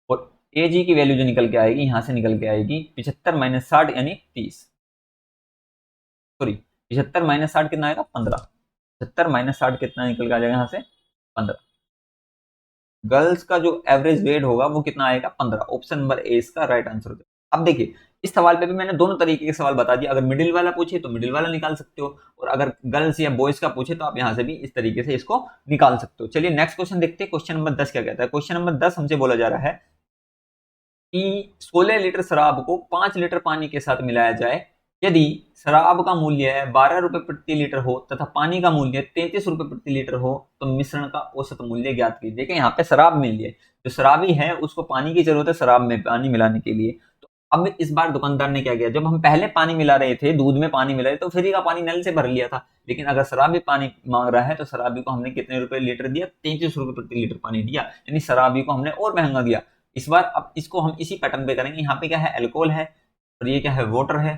और ए जी की वैल्यू जो निकल के आएगी यहां से निकल के आएगी 75 माइनस 60 यानी 30, सॉरी 75 माइनस 60 कितना आएगा 15। 75 माइनस 60 कितना निकल के आ जाएगा यहाँ से 15। गर्ल्स का जो एवरेज वेट होगा वो कितना आएगा 15। ऑप्शन नंबर ए इसका राइट आंसर हो जाएगा। अब देखिए इस सवाल पे भी मैंने दोनों तरीके के सवाल बता दिए। अगर मिडिल वाला पूछे तो मिडिल वाला निकाल सकते हो, और अगर गर्ल्स या बॉयज का पूछे तो आप यहां से भी इस तरीके से इसको निकाल सकते हो। चलिए नेक्स्ट क्वेश्चन देखते हैं। क्वेश्चन नंबर 10 क्या कहता है। क्वेश्चन नंबर 10 हमसे बोला जा रहा है कि 16 लीटर शराब को 5 लीटर पानी के साथ मिलाया जाए। यदि शराब का मूल्य 12 रुपए प्रति लीटर हो तथा पानी का मूल्य 33 रुपए प्रति लीटर हो, तो मिश्रण का औसत मूल्य ज्ञात कीजिए। देखिए यहाँ पे शराब मिल है, जो शराबी है उसको पानी की जरूरत है शराब में पानी मिलाने के लिए। तो अब इस बार दुकानदार ने क्या किया, जब हम पहले पानी मिला रहे थे, दूध में पानी मिला रहे तो फ्री का पानी नल से भर लिया था। लेकिन अगर शराबी पानी मांग रहा है तो शराबी को हमने कितने रुपए लीटर दिया, 33 रुपए प्रति लीटर पानी दिया, यानी शराबी को हमने और महंगा दिया। इस बार अब इसको हम इसी पैटर्न पे करेंगे। यहाँ पे क्या है, अल्कोहल है, और ये क्या है, वाटर है।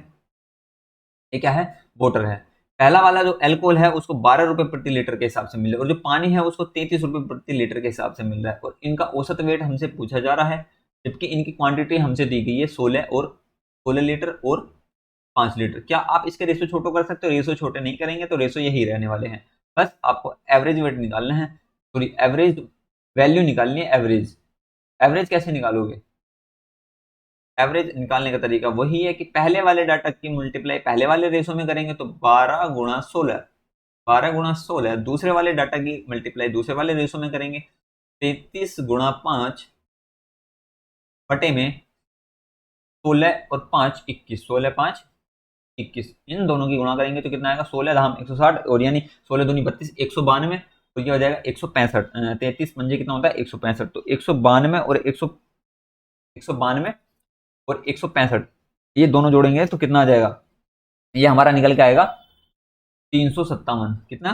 ये क्या है, वाटर है। पहला वाला जो अल्कोहल है उसको 12 रुपए प्रति लीटर के हिसाब से मिल रहा है, और जो पानी है उसको 33 रुपए प्रति लीटर के हिसाब से मिल रहा है। और इनका औसत वेट हमसे पूछा जा रहा है, जबकि इनकी क्वांटिटी हमसे दी गई है 16 लीटर और 5 लीटर। क्या आप इसके रेशो छोटो कर सकते हो, रेशो छोटे नहीं करेंगे तो रेशो यही रहने वाले हैं। बस आपको एवरेज वेट निकालना है, सॉरी एवरेज वैल्यू निकालनी है। एवरेज एवरेज कैसे निकालोगे, एवरेज निकालने का तरीका वही है कि पहले वाले डाटा की मल्टीप्लाई पहले वाले रेशो में करेंगे, तो 12 गुणा 16, 12 गुणा 16। दूसरे वाले डाटा की मल्टीप्लाई दूसरे वाले रेशो में करेंगे, 33 गुणा 5 बटे में 16 और 5 21, 16 5 21, इन दोनों की गुणा करेंगे तो कितना आएगा, 16 धाम 160, और यानी 16 दूनी 32, 192, तो ये हो जाएगा 165। 33 पंजे कितना होता है 165, तो 192 और 192 और 165 ये दोनों जोड़ेंगे तो कितना आ जाएगा, ये हमारा निकल के आएगा 357, कितना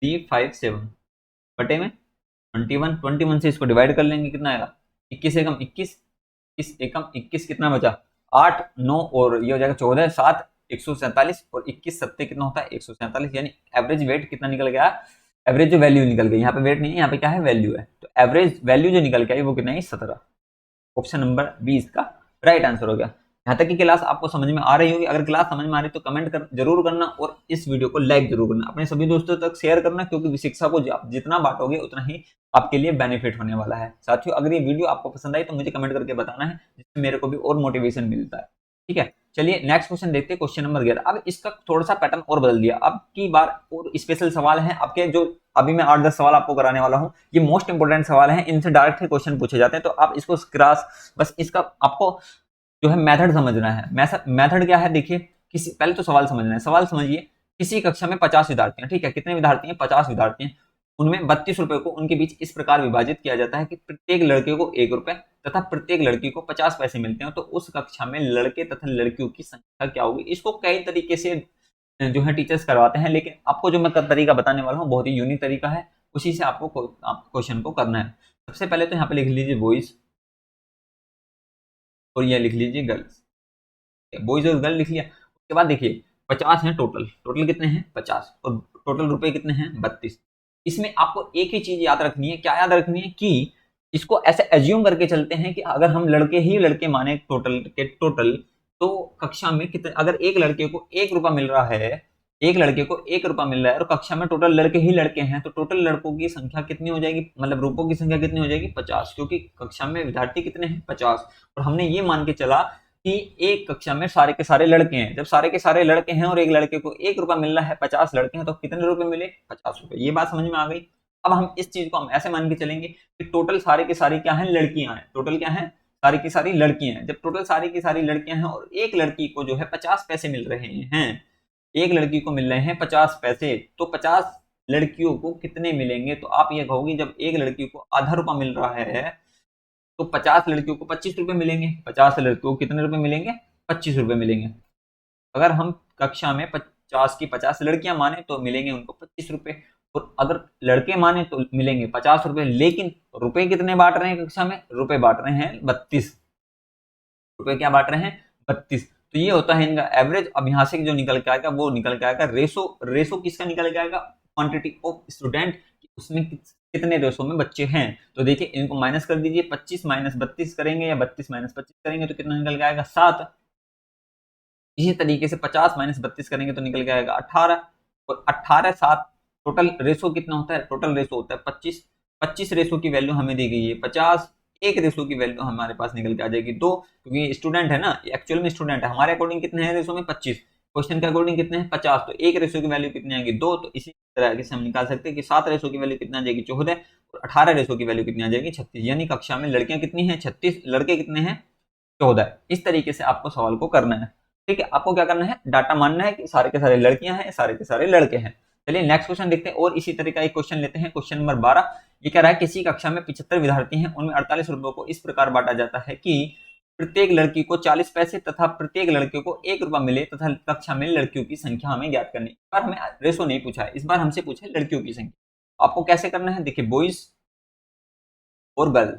357 बटे में 21 से इसको डिवाइड कर लेंगे, कितना आएगा 21 एकम 21, 21 एकम 21 कितना बचा 8 9 और ये हो जाएगा 14 7 147 और 21 सत्ते कितना होता है 147, यानी एवरेज वेट कितना निकल गया, एवरेज जो वैल्यू निकल गई, यहाँ पे वेट नहीं है, यहाँ पे क्या है वैल्यू है, तो एवरेज वैल्यू जो निकल के आई वो कितना है 17। ऑप्शन नंबर 20 का राइट आंसर हो गया। यहाँ तक की क्लास आपको समझ में आ रही होगी, अगर क्लास समझ में आ रही तो कमेंट कर जरूर करना और इस वीडियो को लाइक जरूर करना, अपने सभी दोस्तों तक शेयर करना, क्योंकि शिक्षा को आप जितना बांटोगे उतना ही आपके लिए बेनिफिट होने वाला है। साथियों अगर ये वीडियो आपको पसंद आई तो मुझे कमेंट करके बताना है, जिससे मेरे को भी और मोटिवेशन मिलता है। ठीक है, चलिए नेक्स्ट क्वेश्चन देखते हैं, क्वेश्चन नंबर 11। अब इसका थोड़ा सा पैटर्न और बदल दिया, अब की बार और स्पेशल सवाल है आपके, जो अभी मैं 8-10 सवाल आपको कराने वाला हूं, ये मोस्ट इंपोर्टेंट सवाल है, इनसे डायरेक्ट ही क्वेश्चन पूछे जाते हैं, तो आप इसको क्लास बस इसका आपको जो है मेथड समझना है। मेथड क्या है देखिए, किसी पहले तो सवाल समझना है। सवाल समझिए, किसी कक्षा में 50 विद्यार्थी हैं, ठीक है, कितने विद्यार्थी हैं 50 विद्यार्थी हैं, उनमें 32 रुपए को उनके बीच इस प्रकार विभाजित किया जाता है कि प्रत्येक लड़के को 1 रुपए तथा प्रत्येक लड़की को 50 पैसे मिलते हैं, तो उस कक्षा में लड़के तथा लड़कियों की संख्या क्या होगी। इसको कई तरीके से जो है टीचर्स करवाते हैं, लेकिन आपको जो मैं तरीका बताने वाला हूँ बहुत ही यूनिक तरीका है, उसी से आपको क्वेश्चन को करना है। सबसे पहले तो यहाँ पे लिख लीजिए बॉयज और ये लिख लीजिए गर्ल्स, बॉयज और गर्ल लिख लिया। उसके बाद देखिए 50 हैं टोटल, टोटल कितने हैं 50 और टोटल रुपए कितने हैं 32। इसमें आपको एक ही चीज याद रखनी है, क्या याद रखनी है कि इसको ऐसे एज्यूम करके चलते हैं कि अगर हम लड़के ही लड़के माने टोटल के टोटल, तो कक्षा में कितने, अगर एक लड़के को 1 रुपया मिल रहा है, एक लड़के को 1 रुपया मिल रहा है और कक्षा में टोटल लड़के ही लड़के हैं, तो टोटल लड़कों की संख्या कितनी हो जाएगी, मतलब रुपयों की संख्या कितनी हो जाएगी 50, क्योंकि कक्षा में विद्यार्थी कितने हैं 50। और हमने ये मान के चला कि एक कक्षा में सारे के सारे लड़के हैं, जब सारे के सारे लड़के हैं और एक लड़के को 1 रुपया मिल रहा है, 50 लड़के हैं तो कितने रुपए मिले 50 रुपए। ये बात समझ में आ गई। अब हम इस चीज को हम ऐसे मान के चलेंगे कि टोटल सारे के सारे क्या है लड़कियां हैं, टोटल क्या है सारी की सारी लड़कियां हैं। जब टोटल सारी की सारी लड़कियां हैं और एक लड़की को जो है 50 पैसे मिल रहे हैं, एक लड़की को मिल रहे हैं 50 पैसे, तो 50 लड़कियों को कितने मिलेंगे, तो आप ये कहोगे जब एक लड़की को आधा रुपया मिल रहा है तो 50 लड़कियों को 25 रुपए मिलेंगे, 50 लड़कियों को कितने रुपए मिलेंगे 25 रुपए मिलेंगे। अगर हम कक्षा में 50 की 50 लड़कियां माने तो मिलेंगे उनको 25 रुपए, और अगर लड़के माने तो मिलेंगे 50 रुपए, लेकिन रुपए कितने बांट रहे हैं कक्षा में, रुपए बांट रहे हैं 32 रुपए, क्या बांट रहे हैं 32। तो ये होता है इनका एवरेज। अब यहाँ से जो निकल के आएगा वो निकल के आएगा रेशो, रेशो किसका निकल के आएगा क्वांटिटी ऑफ स्टूडेंट, उसमें कितने रेशो में बच्चे हैं। तो देखिए इनको माइनस कर दीजिए, 25 माइनस 32 करेंगे या 32 माइनस 25 करेंगे तो कितना निकल के आएगा 7। इसी तरीके से 50 माइनस 32 करेंगे तो निकल के आएगा 18, और 18 7 टोटल रेशो कितना होता है, टोटल रेशो होता है 25। 25 रेशो की वैल्यू हमें दी गई है 50, एक रेशो की वैल्यू हमारे पास निकल के आ जाएगी 2, क्योंकि स्टूडेंट है ना, एक्चुअल में स्टूडेंट है, हमारे अकॉर्डिंग कितने हैं रेशो में 25, क्वेश्चन के अकॉर्डिंग कितने हैं 50, तो एक रेशो की वैल्यू कितनी आएगी 2। तो इसी तरह से हम निकाल सकते हैं कि 7 रेशो की वैल्यू कितना आ जाएगी 14 और 18 रेशो की वैल्यू कितनी आ जाएगी 36, यानी कक्षा में लड़कियां कितनी हैं 36, लड़के कितने हैं 14। इस तरीके से आपको सवाल को करना है। ठीक है, आपको क्या करना है डाटा मानना है कि सारे के सारे लड़कियां हैं, सारे के सारे लड़के हैं। चलिए नेक्स्ट क्वेश्चन देखते हैं, और इसी तरह का एक क्वेश्चन लेते हैं, क्वेश्चन नंबर 12। ये कह रहा है किसी कक्षा में 75 विद्यार्थी हैं, उनमें 48 रुपयों को इस प्रकार बांटा जाता है कि प्रत्येक लड़की को 40 पैसे तथा प्रत्येक लड़के को 1 रुपया मिले, तथा कक्षा में लड़कियों की संख्या हमें ज्ञात करनी है। इस बार हमें रेशो नहीं पूछा है, इस बार हमसे पूछा है लड़कियों की संख्या। आपको कैसे करना है देखिए, बॉयज और गर्ल,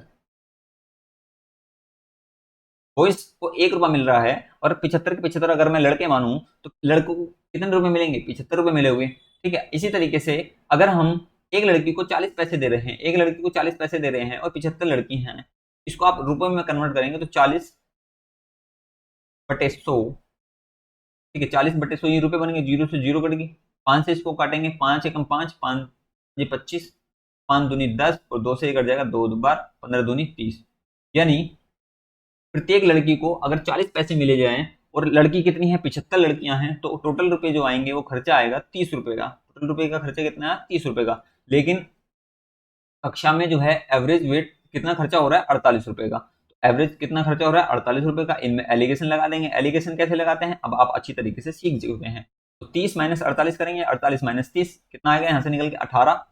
बॉयज को 1 रुपया मिल रहा है और 75 के 75 अगर मैं लड़के मानूं तो लड़कों को कितने रुपए मिलेंगे 75 रुपए मिले हुए। ठीक है, इसी तरीके से अगर हम एक लड़की को 40 पैसे दे रहे हैं, एक लड़की को 40 पैसे दे रहे हैं और 75 लड़की हैं, इसको आप रुपए में कन्वर्ट करेंगे तो 40/100, ठीक है 40/100 ये रुपए बनेंगे, जीरो से जीरो कट गई, 5 से इसको काटेंगे, 5 एकम 5, 5 ये 25, 5 दूनी 10 और 2 से ये कट जाएगा 2 बार 15 दूनी 30, यानी प्रत्येक लड़की को अगर 40 पैसे मिले जाएं और लड़की कितनी है 75 लड़कियां हैं, तो टोटल रुपए जो आएंगे वो खर्चा आएगा 30 रुपए का, टोटल रुपए का खर्चा कितना है 30 रुपए का। लेकिन कक्षा में जो है एवरेज वेट कितना खर्चा हो रहा है 48 रुपए का, तो एवरेज कितना खर्चा हो रहा है 48 रुपए का। इनमें एलिगेशन लगा देंगे, एलिगेशन कैसे लगाते हैं अब आप अच्छी तरीके से सीख चुके हैं। तो 30 माइनस 48 करेंगे, 48 माइनस 30 कितना आएगा यहाँ से निकल के 18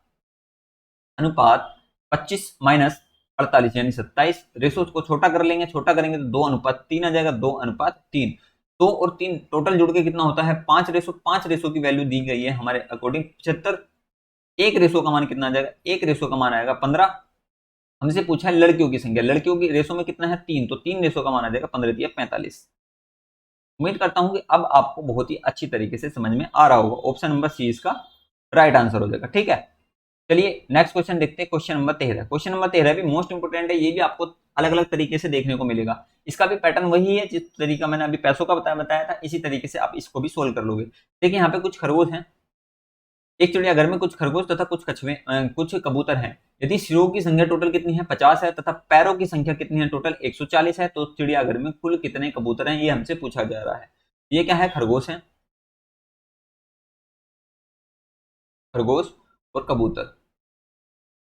अनुपात 25 माइनस 48 यानी 27। रेशो को छोटा कर लेंगे, छोटा करेंगे तो 2:3 आ जाएगा, 2:3। 2 और 3 टोटल जुड़ के कितना होता है 5 रेशो, 5 रेशो की वैल्यू दी गई है हमारे अकॉर्डिंग 75, एक रेशो का मान कितना आ जाएगा, एक रेशो का मान आएगा 15। हमसे पूछा है लड़कियों की संख्या, लड़कियों की रेशो में कितना है 3, तो 3 रेशो का मान आ जाएगा 15 दिया 45। उम्मीद करता हूं कि अब आपको बहुत ही अच्छी तरीके से समझ में आ रहा होगा। ऑप्शन नंबर सी इसका राइट आंसर हो जाएगा। ठीक है, चलिए नेक्स्ट क्वेश्चन देखते हैं। क्वेश्चन नंबर 13, क्वेश्चन नंबर 13 भी मोस्ट इंपोर्टेंट है। ये भी आपको अलग अलग तरीके से देखने को मिलेगा। इसका भी पैटर्न वही है जिस तरीका मैंने अभी पैसों का बताया था, इसी तरीके से आप इसको भी सोल्व कर लोगे। देखिए यहाँ पे कुछ खरगोश हैं, एक चिड़ियाघर में कुछ खरगोश तथा कुछ कछुए कुछ कबूतर हैं। यदि सिरों की संख्या टोटल कितनी है 50 है तथा पैरों की संख्या कितनी है टोटल 140 है, तो चिड़ियाघर में कुल कितने कबूतर हैं, ये हमसे पूछा जा रहा है। ये क्या है, खरगोश है, खरगोश और कबूतर।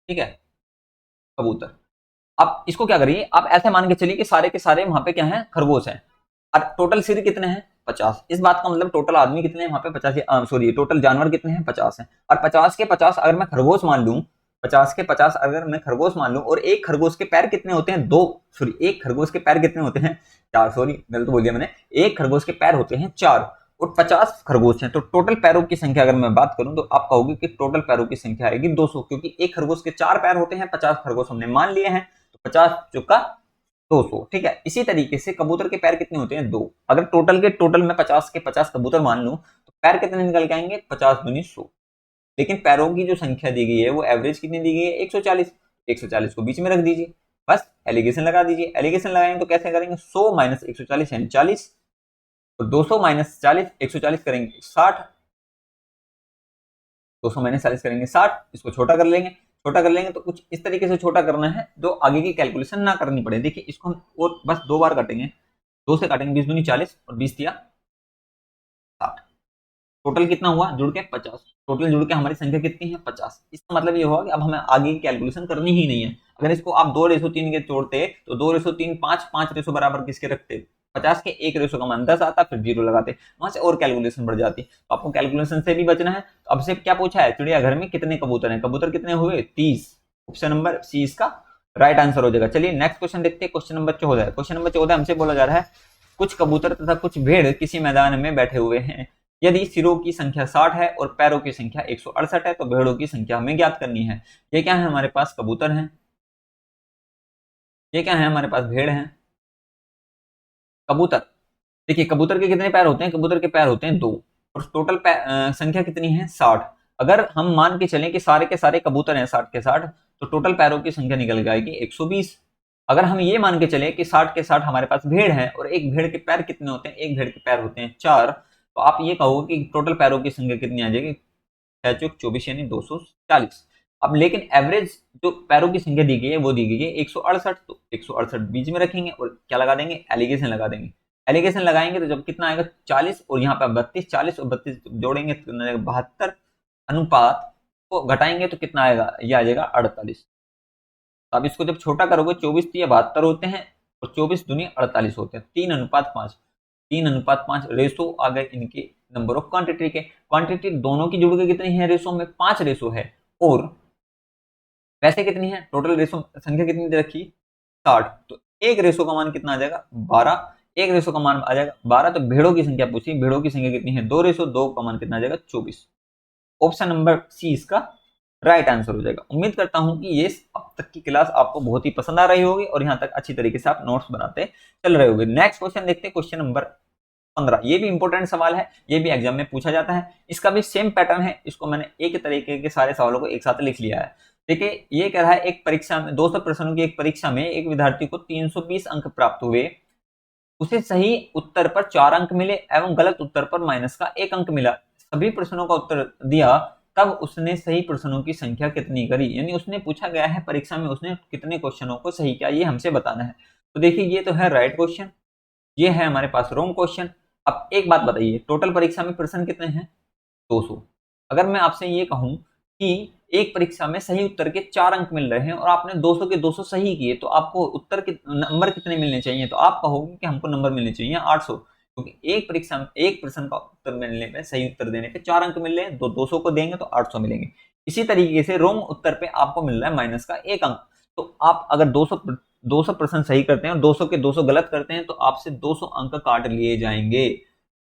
ठीक है, कबूतर। आप इसको क्या करिए, आप ऐसे मान के चलिए कि सारे के सारे वहां पे क्या है, खरगोश हैं, और टोटल सिर कितने हैं 50। इस बात का मतलब टोटल आदमी कितने हैं वहां पे 50, सॉरी टोटल जानवर कितने हैं 50 हैं। और 50 के 50 अगर मैं खरगोश मान लूं, 50 के 50 अगर मैं खरगोश मान लूं, और एक खरगोश के पैर कितने होते हैं, दो, सॉरी एक खरगोश के पैर कितने होते हैं, चार, सॉरी गलत बोल दिया मैंने, एक खरगोश के पैर होते हैं 4 और 50 खरगोश हैं, तो टोटल पैरों की संख्या अगर मैं बात करूं तो आप कहोगे कि टोटल पैरों की संख्या आएगी 200, क्योंकि एक खरगोश के 4 पैर होते हैं, 50 खरगोश हमने मान लिए हैं, तो 50 चुका 200। ठीक है, इसी तरीके से कबूतर के पैर कितने होते हैं, 2। अगर टोटल के टोटल में 50 के 50 कबूतर मान लूं तो पैर कितने निकल के आएंगे, 50 दूनी 100। लेकिन पैरों की जो संख्या दी गई है वो एवरेज कितनी दी गई है, 140। 140 को बीच में रख दीजिए, बस एलिगेशन लगा दीजिए। एलिगेशन लगाएंगे तो कैसे करेंगे, 100 माइनस 140 यानी 40, तो 200 माइनस 40, 140 करेंगे 60, 200 माइनस 40 करेंगे 60। इसको छोटा कर लेंगे, छोटा कर लेंगे तो कुछ इस तरीके से छोटा करना है जो आगे की कैलकुलेशन ना करनी पड़े। देखिए इसको हम और बस 2 बार काटेंगे, 2 से काटेंगे, 20 दूनी 40 और 20 दिया 60। टोटल कितना हुआ जुड़ के 50, टोटल जुड़ के हमारी संख्या कितनी है 50। इसका मतलब ये होगा कि अब हमें आगे की कैलकुलेशन करनी ही नहीं है। अगर इसको आप 2:3 के जोड़ते तो 2:3 5, 5 रेशो बराबर किसके रखते, 50 के 1 रेशो का मान 10 आता, फिर 0 लगाते, वहां से और कैलकुलेशन बढ़ जाती। तो आपको कैलकुलेशन से भी बचना है। तो अब से क्या पूछा है, चिड़ियाघर में कितने कबूतर हैं, कबूतर कितने हुए 30। ऑप्शन नंबर सी इसका राइट आंसर हो जाएगा। चलिए नेक्स्ट क्वेश्चन देखते हैं। क्वेश्चन नंबर 14, क्वेश्चन नंबर 14 हमसे बोला जा रहा है कुछ कबूतर तथा कुछ भेड़ किसी मैदान में बैठे हुए हैं। यदि सिरों की संख्या 60 है और पैरों की संख्या 168 है, तो भेड़ों की संख्या हमें ज्ञात करनी है। ये क्या है, हमारे पास कबूतर हैं, ये क्या है, हमारे पास भेड़ हैं, कबूतर। देखिए कबूतर के कितने पैर होते हैं, कबूतर के पैर होते हैं 2 और टोटल संख्या कितनी है 60। अगर हम मान के चलें कि सारे के सारे कबूतर हैं 60 के 60, तो टोटल पैरों की संख्या निकल जाएगी 120। अगर हम ये मान के चले कि 60 के 60 हमारे पास भेड़ हैं और एक भेड़ के पैर कितने होते हैं, एक भेड़ के पैर होते हैं 4, तो आप ये कहोगे कि टोटल पैरों की संख्या कितनी आ जाएगी, 6×4 = 24 यानी 240। अब लेकिन एवरेज जो पैरों की संख्या दी गई है वो दी गई है 168, तो 168 बीच में रखेंगे और क्या लगा देंगे, एलिगेशन लगा देंगे। एलिगेशन लगाएंगे तो जब कितना आएगा 40 और यहाँ पे 32, 40 और 32 जोड़ेंगे तो कितना आएगा 72, अनुपात को घटाएंगे तो कितना आएगा, ये आ जाएगा 48। तो अब इसको जब छोटा करोगे 24 तो ये 72 होते हैं और 24 दूनी 48 होते हैं, 3:5, 3:5 रेशो आ गए इनके नंबर ऑफ क्वांटिटी के। क्वांटिटी दोनों की जुड़ के कितनी है रेशो में, 5 रेशो है, और वैसे कितनी है टोटल रेशो संख्या कितनी दे रखी 60, तो एक रेशो का मान कितना आ जाएगा 12, एक रेशो का मान आ जाएगा 12। तो भेड़ों की संख्या पूछी, भेड़ों की संख्या कितनी है 2:2 का मान कितना आ जाएगा 24। ऑप्शन नंबर सी इसका राइट आंसर हो जाएगा। उम्मीद करता हूं कि ये अब तक की क्लास आपको बहुत ही पसंद आ रही होगी और यहाँ तक अच्छी तरीके से आप नोट्स बनाते चल रहे होंगे। नेक्स्ट क्वेश्चन देखते हैं, क्वेश्चन नंबर 15। ये भी इंपॉर्टेंट सवाल है, ये भी एग्जाम में पूछा जाता है, इसका भी सेम पैटर्न है। इसको मैंने एक तरीके के सारे सवालों को एक साथ लिख लिया है। देखिए ये कह रहा है एक परीक्षा में 200 प्रश्नों की एक परीक्षा में एक विद्यार्थी को 320 अंक प्राप्त हुए, उसे सही उत्तर पर 4 अंक मिले एवं गलत उत्तर पर -1 अंक मिला। सभी प्रश्नों का उत्तर दिया, तब उसने सही प्रश्नों की संख्या कितनी करी, यानी उसने पूछा गया है परीक्षा में उसने कितने क्वेश्चनों को सही किया, ये हमसे बताना है। तो देखिए ये तो है राइट क्वेश्चन, ये है हमारे पास रॉन्ग क्वेश्चन। अब एक बात बताइए, टोटल परीक्षा में प्रश्न कितने हैं 200। अगर मैं आपसे ये कहूं कि एक परीक्षा में सही उत्तर के 4 अंक मिल रहे हैं और आपने 200 के 200 सही किए, तो आपको उत्तर के नंबर कितने मिलने चाहिए, तो आप कहोगे कि हमको नंबर मिलने चाहिए 800, क्योंकि एक परीक्षा में एक प्रश्न का उत्तर मिलने पे सही उत्तर देने पे 4 अंक मिल रहे हैं, तो 200 को देंगे तो 800 मिलेंगे। इसी तरीके से रॉन्ग उत्तर पे आपको मिल रहा है -1 अंक। तो आप अगर 200 प्रश्न सही करते हैं और 200 के 200 गलत करते हैं तो आपसे 200 अंक काट लिए जाएंगे।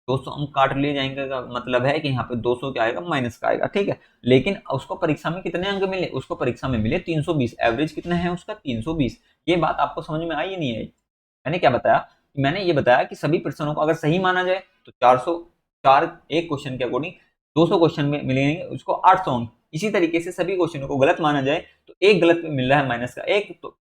200 अंक काट लिए जाएंगे का मतलब है कि यहाँ पे 200 क्या आएगा, माइनस का आएगा, ठीक है। लेकिन उसको परीक्षा में कितने अंक मिले, उसको परीक्षा में मिले 320, एवरेज कितना है उसका 320। ये बात आपको समझ में आई या नहीं आई? मैंने क्या बताया, मैंने ये बताया कि सभी प्रश्नों को अगर सही माना जाए तो 404 एक क्वेश्चन के अकॉर्डिंग 200 क्वेश्चन में मिलेंगे उसको 800 अंक। इसी तरीके से सभी क्वेश्चनों को गलत माना जाए तो एक गलत पे मिल रहा है माइनस का एक, तो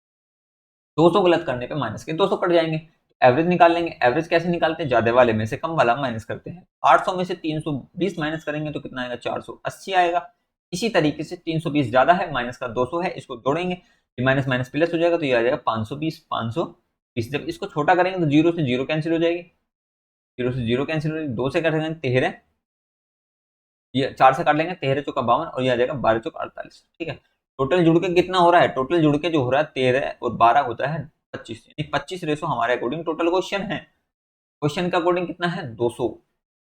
200 गलत करने पे माइनस के 200 कट जाएंगे। एवरेज निकाल लेंगे, एवरेज कैसे निकालते हैं, ज्यादा वाले में से कम वाला माइनस करते हैं। 800 में से 320 माइनस करेंगे तो कितना आएगा, 480 आएगा। इसी तरीके से 320 ज्यादा है, माइनस का 200 है, इसको जोड़ेंगे, माइनस माइनस प्लस हो जाएगा तो ये आ जाएगा 520। 520 जब इसको छोटा करेंगे तो जीरो से जीरो कैंसिल हो जाएगी, जीरो से जीरो कैंसिल हो जाएगी, 2 से कटेंगे 13, ये 4 से काट लेंगे, 13 चौका 52 और ये आ जाएगा 12 चौका 48, ठीक है। टोटल जुड़ के कितना हो रहा है, टोटल जुड़ के जो हो रहा है 13 और 12 होता है 25, यानी 25 रेशो हमारे अकॉर्डिंग टोटल क्वेश्चन है। क्वेश्चन का अकॉर्डिंग कितना है 200।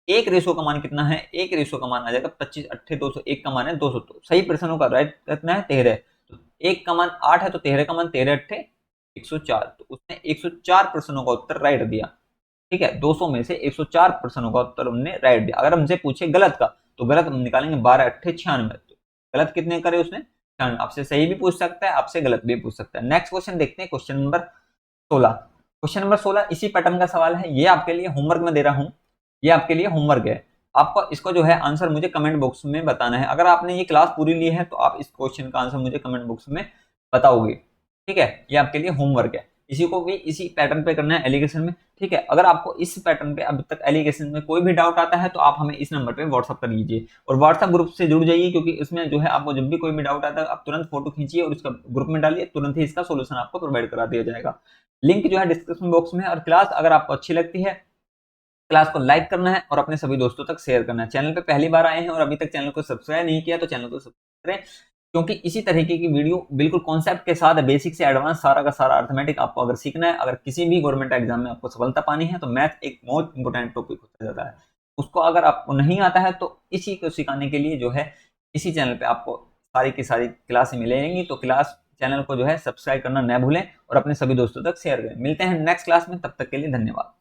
एक रेशो का मान कितना है, एक रेशो का मान आ जाएगा 25 अट्ठे 200, एक का मान है 200। तो सही प्रश्नों का राइट कितना है 13, तो एक का मान 8 है तो 13 का मान 13 अट्ठे 104, तो उसने 104 प्रश्नों का उत्तर राइट दिया, ठीक है। 200 में से 104 प्रश्नों का उत्तर हमने राइट दिया। अगर हमसे पूछे गलत का तो गलत हम निकालेंगे 12 अट्ठे 96, तो गलत कितने करे उसने 96। आपसे सही भी पूछ सकता है, आपसे गलत भी पूछ सकता है। नेक्स्ट क्वेश्चन देखते हैं, क्वेश्चन नंबर 16। क्वेश्चन नंबर 16 इसी पैटर्न का सवाल है, ये आपके लिए होमवर्क में दे रहा हूं, ये आपके लिए होमवर्क है। आपको इसको जो है आंसर मुझे कमेंट बॉक्स में बताना है। अगर आपने ये क्लास पूरी ली है तो आप इस क्वेश्चन का आंसर मुझे कमेंट बॉक्स में बताओगे, ठीक है। ये आपके लिए होमवर्क है, इसी को भी इसी पैटर्न पे करना है एलिगेशन में, ठीक है। अगर आपको इस पैटर्न पे अभी तक एलिगेशन में कोई भी डाउट आता है तो आप हमें इस नंबर पे व्हाट्सअप कर लीजिए और व्हाट्सअप ग्रुप से जुड़ जाइए, क्योंकि इसमें जो है आपको जब भी कोई भी डाउट आता है आप तुरंत फोटो खींचिए और उसका ग्रुप में डालिए, तुरंत ही इसका सोल्यूशन आपको प्रोवाइड करा दिया जाएगा। लिंक जो है डिस्क्रिप्शन बॉक्स में है। और क्लास अगर आपको अच्छी लगती है, क्लास को लाइक करना है और अपने सभी दोस्तों तक शेयर करना है। चैनल पे पहली बार आए हैं और अभी तक चैनल को सब्सक्राइब नहीं किया तो चैनल को सब्सक्राइब करें, क्योंकि इसी तरीके की वीडियो बिल्कुल कॉन्सेप्ट के साथ बेसिक से एडवांस सारा का सारा अर्थमेटिक आपको अगर सीखना है, अगर किसी भी गवर्नमेंट एग्जाम में आपको सफलता पानी है तो मैथ एक मोस्ट इंपोर्टेंट टॉपिक होता जाता है। उसको अगर आपको नहीं आता है तो इसी को सिखाने के लिए जो है इसी चैनल पे आपको सारी की सारी क्लास मिलेंगी। तो क्लास चैनल को जो है सब्सक्राइब करना न भूलें और अपने सभी दोस्तों तक शेयर करें। मिलते हैं नेक्स्ट क्लास में, तब तक के लिए धन्यवाद।